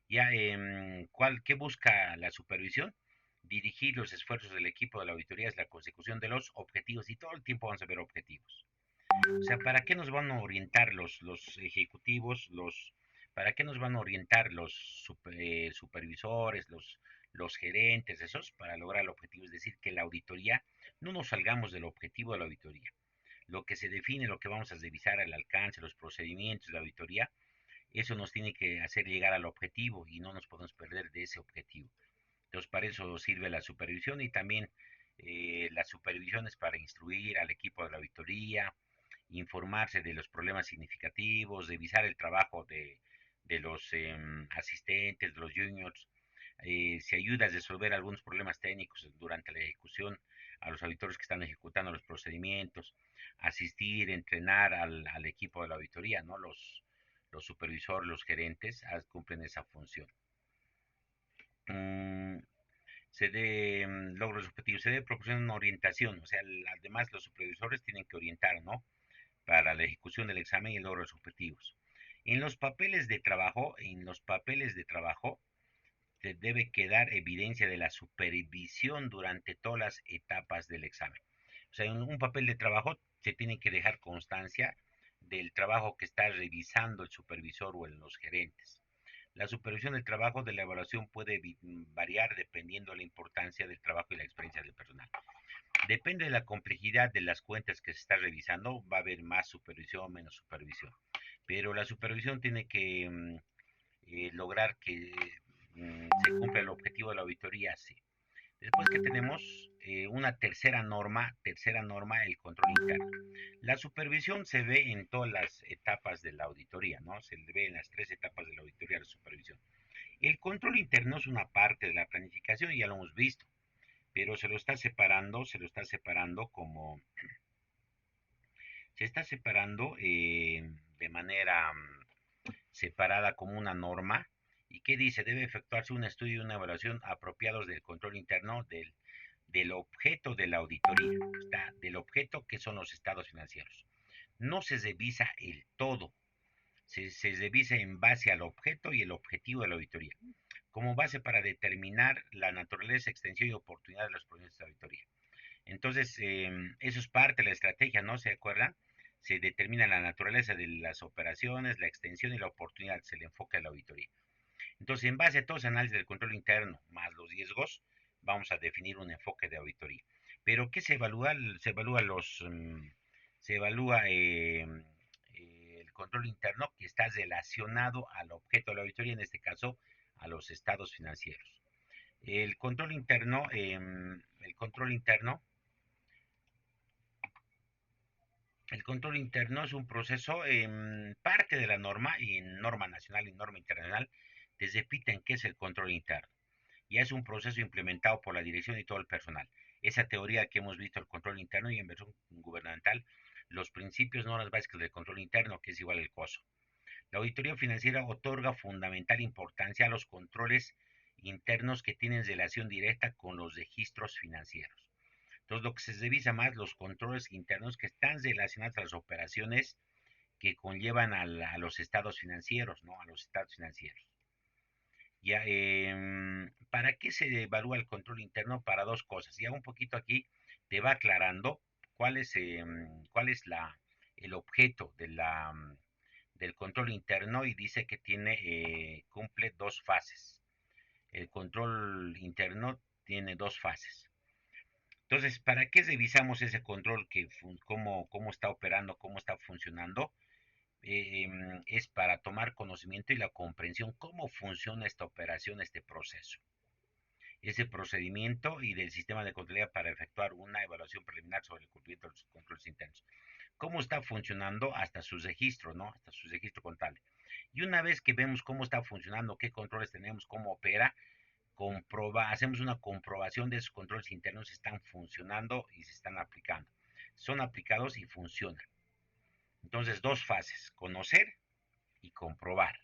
Ya, ¿qué busca la supervisión? Dirigir los esfuerzos del equipo de la auditoría es la consecución de los objetivos y todo el tiempo vamos a ver objetivos. O sea, ¿para qué nos van a orientar los ejecutivos, para qué nos van a orientar los supervisores, los gerentes, esos, para lograr el objetivo? Es decir, que la auditoría, no nos salgamos del objetivo de la auditoría. Lo que se define, lo que vamos a revisar, el alcance, los procedimientos de la auditoría, eso nos tiene que hacer llegar al objetivo y no nos podemos perder de ese objetivo. Entonces, para eso sirve la supervisión y también la supervisión es para instruir al equipo de la auditoría, informarse de los problemas significativos, revisar el trabajo de los asistentes, de los juniors, se ayuda a resolver algunos problemas técnicos durante la ejecución a los auditores que están ejecutando los procedimientos, asistir, entrenar al equipo de la auditoría, ¿no? Los supervisores, los gerentes cumplen esa función. Mm, logros objetivos, se debe proporcionar una orientación, o sea, además los supervisores tienen que orientar, ¿no? Para la ejecución del examen y el logro de los objetivos. En los papeles de trabajo, se debe quedar evidencia de la supervisión durante todas las etapas del examen. O sea, en un papel de trabajo se tiene que dejar constancia del trabajo que está revisando el supervisor o los gerentes. La supervisión del trabajo de la evaluación puede variar dependiendo de la importancia del trabajo y la experiencia del personal. Depende de la complejidad de las cuentas que se está revisando, va a haber más supervisión, menos supervisión. Pero la supervisión tiene que lograr que se cumpla el objetivo de la auditoría, sí. Después que tenemos una tercera norma, el control interno. La supervisión se ve en todas las etapas de la auditoría, ¿no? Se ve en las tres etapas de la auditoría de supervisión. El control interno es una parte de la planificación, ya lo hemos visto, pero se está separando de manera separada como una norma. ¿Y qué dice? Debe efectuarse un estudio y una evaluación apropiados del control interno del objeto de la auditoría, del objeto que son los estados financieros. No se revisa el todo, se revisa en base al objeto y el objetivo de la auditoría, como base para determinar la naturaleza, extensión y oportunidad de los procesos de auditoría. Entonces, eso es parte de la estrategia, ¿no? ¿Se acuerdan? Se determina la naturaleza de las operaciones, la extensión y la oportunidad, se le enfoca a la auditoría. Entonces, en base a todo ese análisis del control interno más los riesgos, vamos a definir un enfoque de auditoría. Pero, ¿qué se evalúa? Se evalúa el control interno que está relacionado al objeto de la auditoría, en este caso, a los estados financieros. El control interno, el control interno es un proceso parte de la norma y en norma nacional y norma internacional te repiten qué es el control interno. Ya es un proceso implementado por la dirección y todo el personal. Esa teoría que hemos visto, el control interno y en versión gubernamental, los principios, normas básicas del control interno, que es igual el COSO. La auditoría financiera otorga fundamental importancia a los controles internos que tienen relación directa con los registros financieros. Entonces, lo que se revisa más, los controles internos que están relacionados a las operaciones que conllevan a los estados financieros, ¿no? A los estados financieros. Ya, ¿para qué se evalúa el control interno? Para dos cosas. Ya un poquito aquí te va aclarando cuál es el objeto del control interno y dice que cumple dos fases. El control interno tiene dos fases. Entonces, ¿para qué revisamos ese control? Cómo está operando, cómo está funcionando. Es para tomar conocimiento y la comprensión cómo funciona esta operación, este proceso, ese procedimiento y del sistema de contabilidad para efectuar una evaluación preliminar sobre el cumplimiento de los controles internos. ¿Cómo está funcionando hasta su registro, no? Hasta su registro contable. Y una vez que vemos cómo está funcionando, qué controles tenemos, cómo opera, hacemos una comprobación de esos controles internos si están funcionando y se están aplicando. Son aplicados y funcionan. Entonces, dos fases, conocer y comprobar.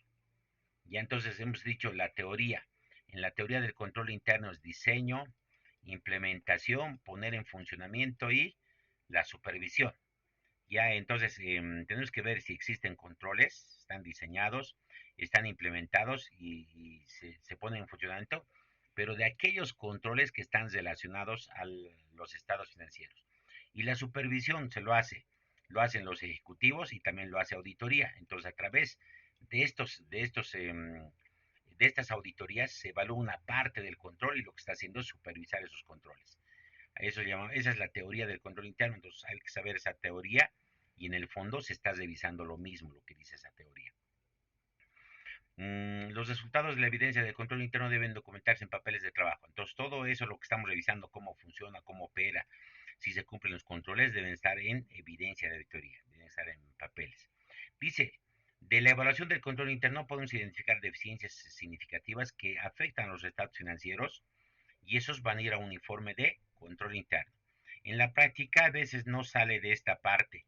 Ya entonces hemos dicho la teoría. En la teoría del control interno es diseño, implementación, poner en funcionamiento y la supervisión. Ya entonces tenemos que ver si existen controles, están diseñados, están implementados y se ponen en funcionamiento, pero de aquellos controles que están relacionados a los estados financieros. Y la supervisión lo hacen los ejecutivos y también lo hace auditoría. Entonces, a través de estas auditorías se evalúa una parte del control y lo que está haciendo es supervisar esos controles. Esa es la teoría del control interno, entonces hay que saber esa teoría y en el fondo se está revisando lo mismo, lo que dice esa teoría. Los resultados de la evidencia del control interno deben documentarse en papeles de trabajo. Entonces todo eso, lo que estamos revisando, cómo funciona, cómo opera, si se cumplen los controles, deben estar en evidencia de auditoría, deben estar en papeles. Dice, de la evaluación del control interno podemos identificar deficiencias significativas que afectan a los estados financieros y esos van a ir a un informe de control interno. En la práctica a veces no sale de esta parte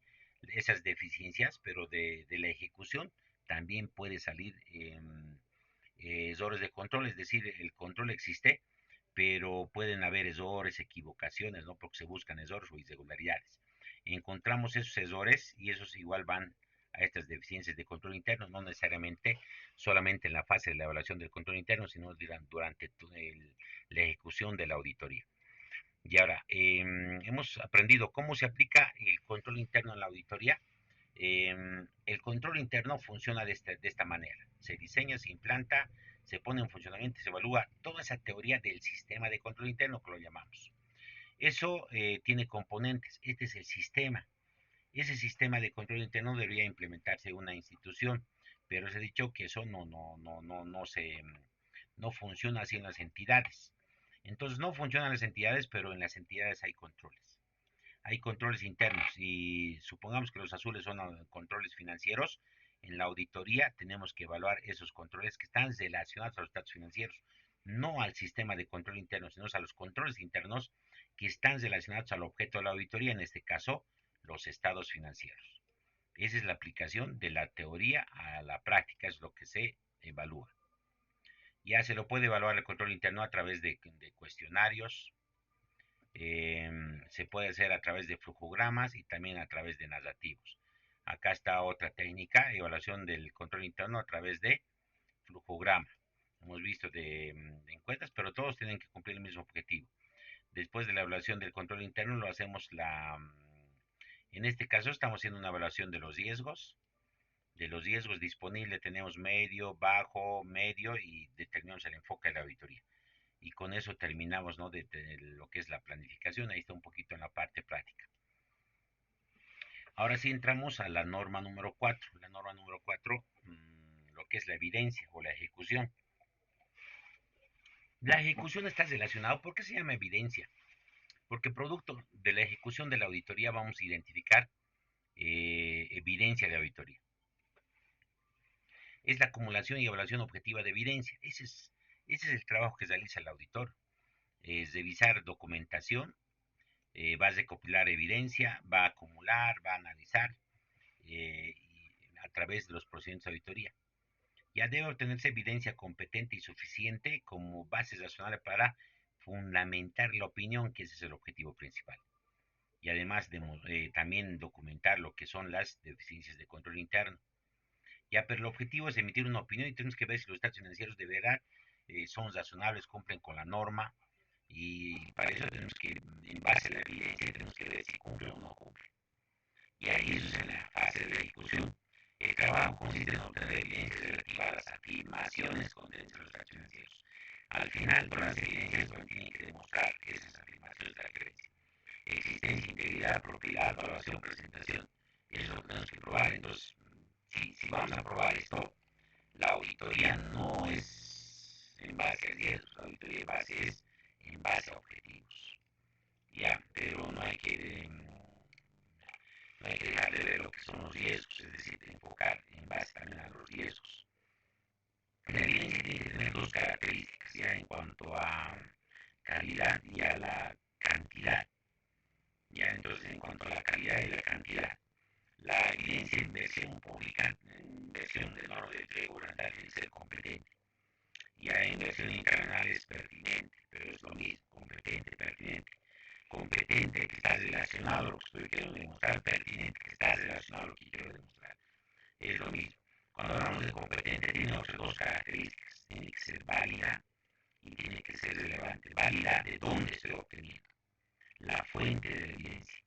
esas deficiencias, pero de la ejecución también puede salir errores de control, es decir, el control existe, pero pueden haber errores, equivocaciones, ¿no? Porque se buscan errores o irregularidades. Encontramos esos errores y esos igual van a estas deficiencias de control interno, no necesariamente solamente en la fase de la evaluación del control interno, sino durante la ejecución de la auditoría. Y ahora, hemos aprendido cómo se aplica el control interno en la auditoría. El control interno funciona de esta manera. Se diseña, se implanta, se pone en funcionamiento, se evalúa toda esa teoría del sistema de control interno que lo llamamos. Eso tiene componentes. Este es el sistema. Ese sistema de control interno debería implementarse en una institución, pero se ha dicho que eso no funciona así en las entidades. Entonces no funcionan las entidades, pero en las entidades hay controles. Hay controles internos y supongamos que los azules son controles financieros. En la auditoría tenemos que evaluar esos controles que están relacionados a los datos financieros, no al sistema de control interno, sino a los controles internos que están relacionados al objeto de la auditoría, en este caso, los estados financieros. Esa es la aplicación de la teoría a la práctica, es lo que se evalúa. Ya se lo puede evaluar el control interno a través de cuestionarios, se puede hacer a través de flujogramas y también a través de narrativos. Acá está otra técnica, evaluación del control interno a través de flujograma. Hemos visto de encuestas, pero todos tienen que cumplir el mismo objetivo. Después de la evaluación del control interno lo hacemos en este caso estamos haciendo una evaluación de los riesgos. De los riesgos disponibles tenemos medio, bajo, medio y determinamos el enfoque de la auditoría. Y con eso terminamos, ¿no? de lo que es la planificación. Ahí está un poquito en la parte práctica. Ahora sí entramos a la norma número 4. La norma número 4, lo que es la evidencia o la ejecución. La ejecución está relacionada, ¿por qué se llama evidencia? Porque producto de la ejecución de la auditoría vamos a identificar evidencia de auditoría. Es la acumulación y evaluación objetiva de evidencia. Ese es el trabajo que realiza el auditor. Es revisar documentación, va a recopilar evidencia, va a acumular, va a analizar a través de los procedimientos de auditoría. Ya debe obtenerse evidencia competente y suficiente como base razonable para fundamentar la opinión, que ese es el objetivo principal. Y además también documentar lo que son las deficiencias de control interno. Ya, pero el objetivo es emitir una opinión y tenemos que ver si los estados financieros de verdad son razonables, cumplen con la norma, y para eso tenemos que, en base a la evidencia, tenemos que ver si cumple o no cumple. Y ahí eso es en la fase de ejecución. El trabajo consiste en obtener evidencias relativas a las afirmaciones contendientes de los estados financieros. Al final, todas las evidencias tienen que demostrar esas afirmaciones de la creencia. Existencia, integridad, propiedad, evaluación, presentación. Eso es lo que tenemos que probar. Entonces, si vamos a probar esto, la auditoría no es en base a riesgos, la auditoría es en base a objetivos. Ya, pero no hay que dejar de ver lo que son los riesgos, es decir, enfocar en base también a los riesgos. La evidencia tiene que tener dos características, ya en cuanto a calidad y a la cantidad. Ya entonces, en cuanto a la calidad y la cantidad, la evidencia en versión pública, en versión de norma de trigo gubernamental, tiene que ser competente. Ya en versión internacional es pertinente, pero es lo mismo, competente, pertinente. Competente que está relacionado a lo que estoy queriendo demostrar, pertinente que está relacionado a lo que quiero demostrar. Es lo mismo. Cuando hablamos de competente, tiene otras dos características. Tiene que ser válida y tiene que ser relevante. Válida de dónde estoy obteniendo. La fuente de la evidencia.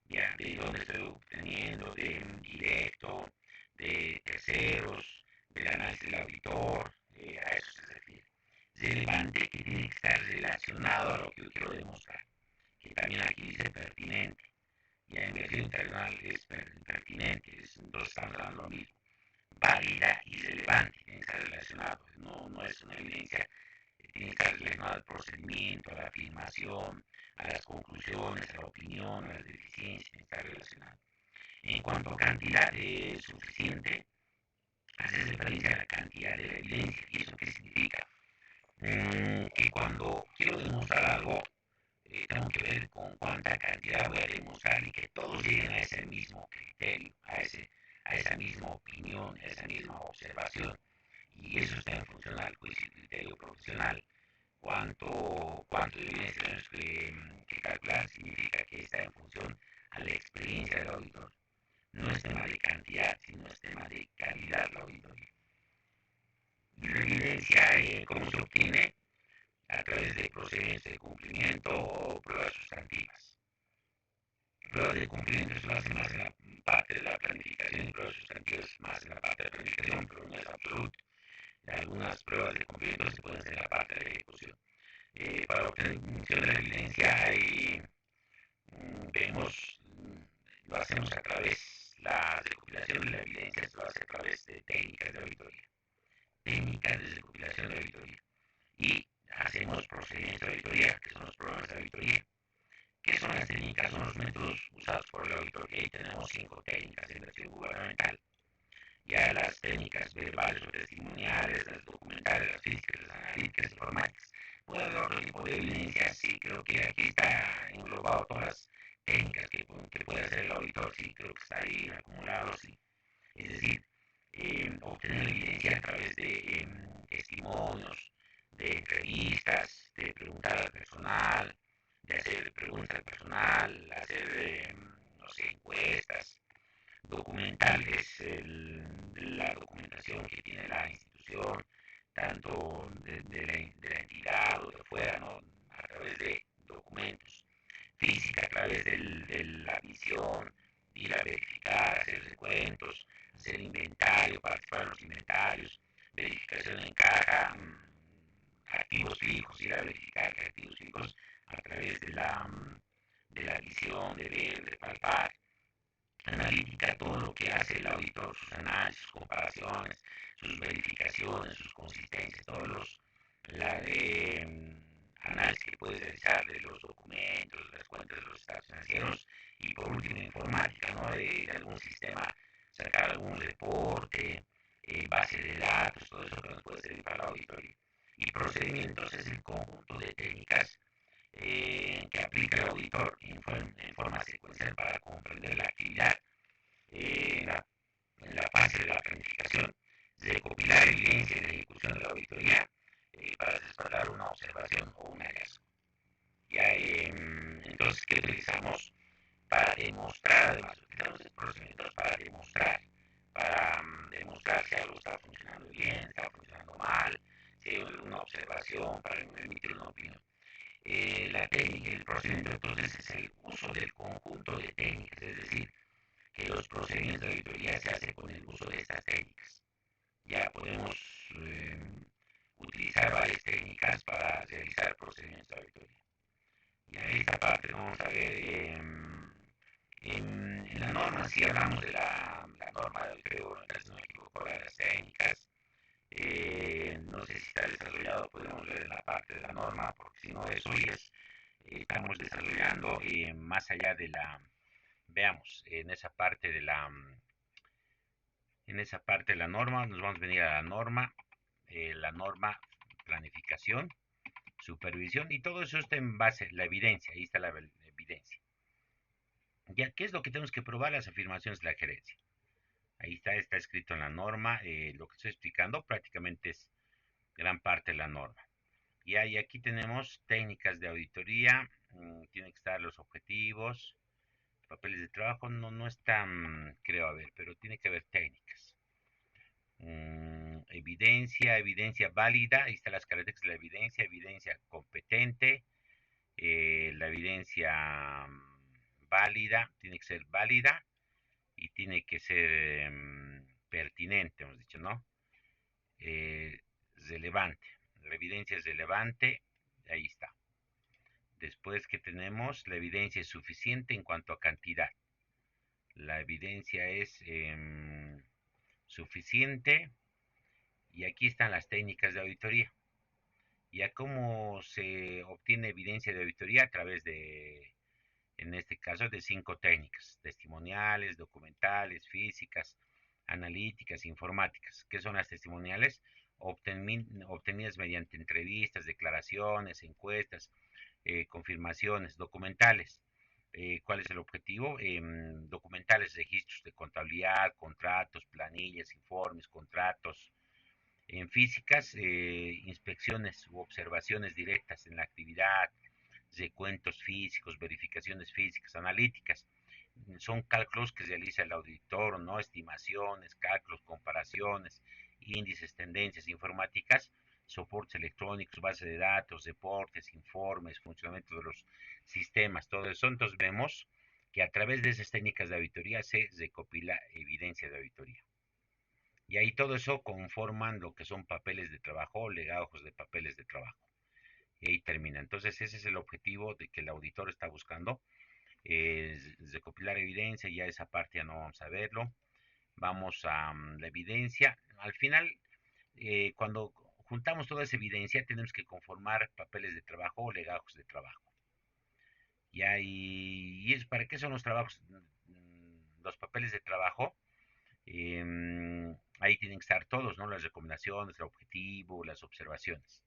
Ya, de dónde estoy obteniendo, de directo, de terceros, del análisis del auditor, a eso se refiere. Relevante que tiene que estar relacionado a lo que yo quiero demostrar, que también aquí dice pertinente. Ya en versión internacional es pertinente, entonces estamos hablando lo mismo. Válida y relevante, tiene que estar relacionado, no es una evidencia, tiene que estar relacionado al procedimiento, a la afirmación, a las conclusiones, a la opinión, a las deficiencias, tiene que estar relacionado. En cuanto a cantidad suficiente, hace referencia a la cantidad de la evidencia. ¿Y eso qué significa? Que cuando quiero demostrar algo, tengo que ver con cuánta cantidad voy a demostrar y que todos lleguen a ese mismo criterio, a esa misma opinión, a esa misma observación. Y eso está en función al juicio y criterio profesional. Cuánto de evidencia tenemos que calcular significa que está en función a la experiencia del auditor. No es tema de cantidad, sino es tema de calidad la auditoría. Y la evidencia, ¿cómo se obtiene? A través de procedimientos de cumplimiento o pruebas sustantivas. Pruebas de cumplimiento se lo hace más en la parte de la planificación y pruebas sustantivas más en la parte de la planificación, pero no es absoluto. Algunas pruebas de cumplimiento se pueden hacer en la parte de la ejecución. Para obtención de la evidencia vemos, lo hacemos a través, la recopilación de la evidencia se lo hace a través de técnicas de auditoría. Técnicas de recopilación de auditoría. Y hacemos procedimientos de auditoría, que son los programas de auditoría. ¿Qué son las técnicas? Son los métodos usados por la auditoría y tenemos 5 técnicas en versión gubernamental. Ya las técnicas verbales o testimoniales, las documentales, las físicas, las analíticas, informáticas. Puede haber otro tipo de evidencia, sí, creo que aquí está englobado todas las técnicas que puede hacer el auditor, sí, creo que está ahí acumulado, sí. Es decir, obtener evidencia a través de testimonios, de entrevistas, de preguntar al personal, de hacer preguntas al personal, hacer, no sé, encuestas, documentales, la documentación que tiene la institución, tanto de la entidad o de fuera, ¿no? A través de documentos. Física, a través de la visión, ir a verificar, hacer recuentos, hacer inventario, participar en los inventarios, verificación en caja, activos fijos, ir a verificar que activos fijos a través de la visión, de ver, de palpar, analítica, todo lo que hace el auditor, sus análisis, sus comparaciones, sus verificaciones, sus consistencias, todos la de análisis que puedes realizar de los documentos, las cuentas de los estados financieros y por último informática, ¿no? De algún sistema, sacar algún reporte, base de datos, todo eso que nos puede servir para la auditoría. Y procedimientos es el conjunto de técnicas que aplica el auditor en forma secuencial para comprender la actividad en la fase de la planificación, recopilar evidencia en la ejecución de la auditoría para respaldar una observación o un hallazgo. Ya, entonces, ¿qué utilizamos? Para demostrar, además, utilizamos estos procedimientos para demostrar si algo está funcionando bien, está funcionando mal, si hay una observación, para emitir una opinión. La técnica, el procedimiento entonces es el uso del conjunto de técnicas, es decir, que los procedimientos de auditoría se hacen con el uso de estas técnicas. Ya podemos utilizar varias técnicas para realizar procedimientos de auditoría. Y en esta parte vamos a ver en la norma, si hablamos de la norma de auditoría, si no me equivoco, de las técnicas. No sé si está desarrollado, podemos ver en la parte de la norma, porque si no, eso es, estamos desarrollando más allá de la, veamos, en esa parte En esa parte de la norma, nos vamos a venir a la norma planificación, supervisión, y todo eso está en base, la evidencia, ahí está la evidencia. Ya, ¿qué es lo que tenemos que probar? Las afirmaciones de la gerencia. Ahí está escrito en la norma, lo que estoy explicando prácticamente es gran parte de la norma. Y aquí tenemos técnicas de auditoría, tienen que estar los objetivos, papeles de trabajo, no están, creo, a ver, pero tiene que haber técnicas. Evidencia válida, ahí están las características de la evidencia, evidencia competente, la evidencia válida, tiene que ser válida y tiene que ser pertinente, hemos dicho, ¿no? Eh, Relevante, la evidencia es relevante, ahí está. Después que tenemos, la evidencia es suficiente en cuanto a cantidad. La evidencia es suficiente y aquí están las técnicas de auditoría. ¿Y a cómo se obtiene evidencia de auditoría? A través de, en este caso, de 5 técnicas: testimoniales, documentales, físicas, analíticas, informáticas. ¿Qué son las testimoniales? Obtenidas mediante entrevistas, declaraciones, encuestas, confirmaciones. Documentales. ¿Cuál es el objetivo? Documentales, registros de contabilidad, contratos, planillas, informes, contratos. En físicas, inspecciones u observaciones directas en la actividad, recuentos físicos, verificaciones físicas, analíticas. Son cálculos que realiza el auditor, ¿no? Estimaciones, cálculos, comparaciones, índices, tendencias informáticas, soportes electrónicos, base de datos, reportes, informes, funcionamiento de los sistemas, todo eso. Entonces vemos que a través de esas técnicas de auditoría se recopila evidencia de auditoría. Y ahí todo eso conforman lo que son papeles de trabajo, legajos de papeles de trabajo. Y ahí termina. Entonces ese es el objetivo de que el auditor está buscando, recopilar evidencia. Ya esa parte ya no vamos a verlo. Vamos a la evidencia. Al final, cuando juntamos toda esa evidencia, tenemos que conformar papeles de trabajo o legajos de trabajo. Y es para qué son los trabajos, los papeles de trabajo. Ahí tienen que estar todos, ¿no? Las recomendaciones, el objetivo, las observaciones.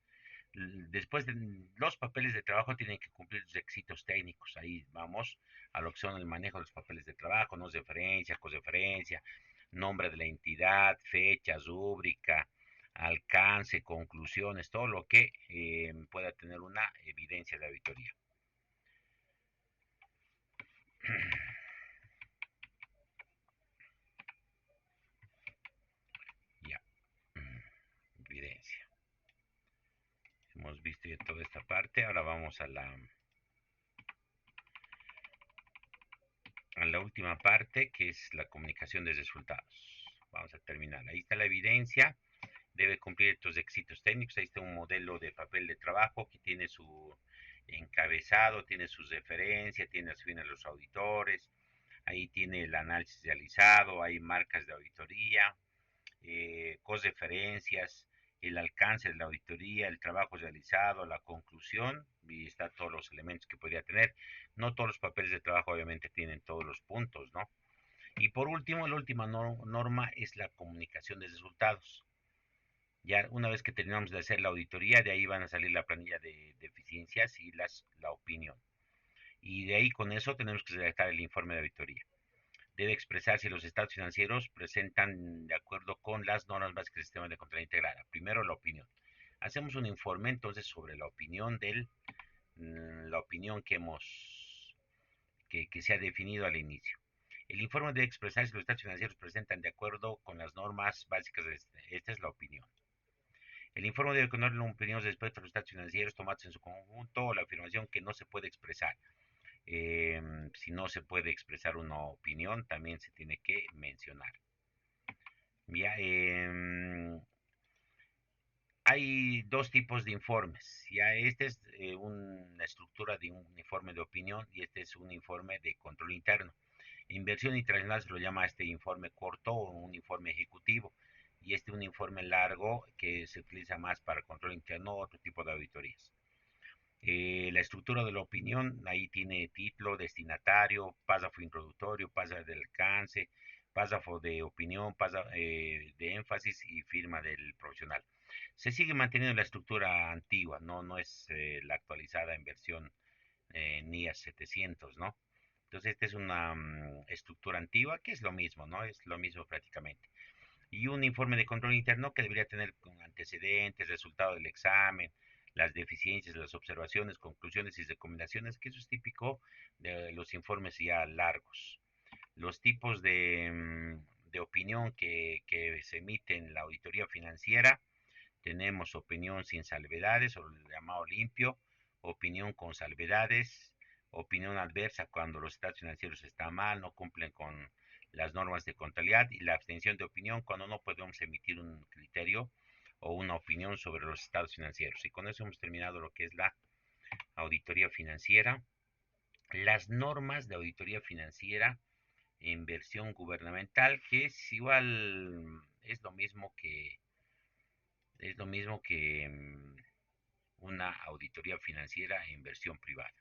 Después de los papeles de trabajo tienen que cumplir requisitos técnicos. Ahí vamos a lo que son el manejo de los papeles de trabajo, no referencia, cosreferencia, nombre de la entidad, fecha, rúbrica, alcance, conclusiones, todo lo que pueda tener una evidencia de auditoría. Ya, evidencia. Hemos visto ya toda esta parte. Ahora vamos a la última parte, que es la comunicación de resultados. Vamos a terminar. Ahí está la evidencia. Debe cumplir estos requisitos técnicos. Ahí está un modelo de papel de trabajo que tiene su encabezado, tiene sus referencias, tiene las fines de los auditores. Ahí tiene el análisis realizado, hay marcas de auditoría, cosreferencias, el alcance de la auditoría, el trabajo realizado, la conclusión, y está todos los elementos que podría tener. No todos los papeles de trabajo obviamente tienen todos los puntos, ¿no? Y por último, la última norma es la comunicación de resultados. Ya una vez que terminamos de hacer la auditoría, de ahí van a salir la planilla de deficiencias y la opinión. Y de ahí con eso tenemos que redactar el informe de auditoría. Debe expresar si los estados financieros presentan de acuerdo con las normas básicas del sistema de control integrada. Primero, la opinión. Hacemos un informe entonces sobre la opinión la opinión que se ha definido al inicio. El informe debe expresar si los estados financieros presentan de acuerdo con las normas básicas de esta es la opinión. El informe debe contener una opinión respecto a los estados financieros tomados en su conjunto o la afirmación que no se puede expresar. Si no se puede expresar una opinión, también se tiene que mencionar. Ya, hay dos tipos de informes. Ya este es una estructura de un informe de opinión y este es un informe de control interno. Inversión internacional se lo llama este informe corto o un informe ejecutivo y este un informe largo que se utiliza más para control interno o otro tipo de auditorías. La estructura de la opinión, ahí tiene título, destinatario, párrafo introductorio, párrafo de alcance, párrafo de opinión, de énfasis y firma del profesional. Se sigue manteniendo la estructura antigua, no es la actualizada en versión NIAS 700, ¿no? Entonces, esta es una estructura antigua que es lo mismo, ¿no? Es lo mismo prácticamente. Y un informe de control interno que debería tener con antecedentes, resultado del examen, las deficiencias, las observaciones, conclusiones y recomendaciones, que eso es típico de los informes ya largos. Los tipos de opinión que se emite en la auditoría financiera: tenemos opinión sin salvedades, o el llamado limpio, opinión con salvedades, opinión adversa cuando los estados financieros están mal, no cumplen con las normas de contabilidad, y la abstención de opinión cuando no podemos emitir un criterio o una opinión sobre los estados financieros. Y con eso hemos terminado lo que es la auditoría financiera. Las normas de auditoría financiera en versión gubernamental, que es igual, es lo mismo que una auditoría financiera en versión privada.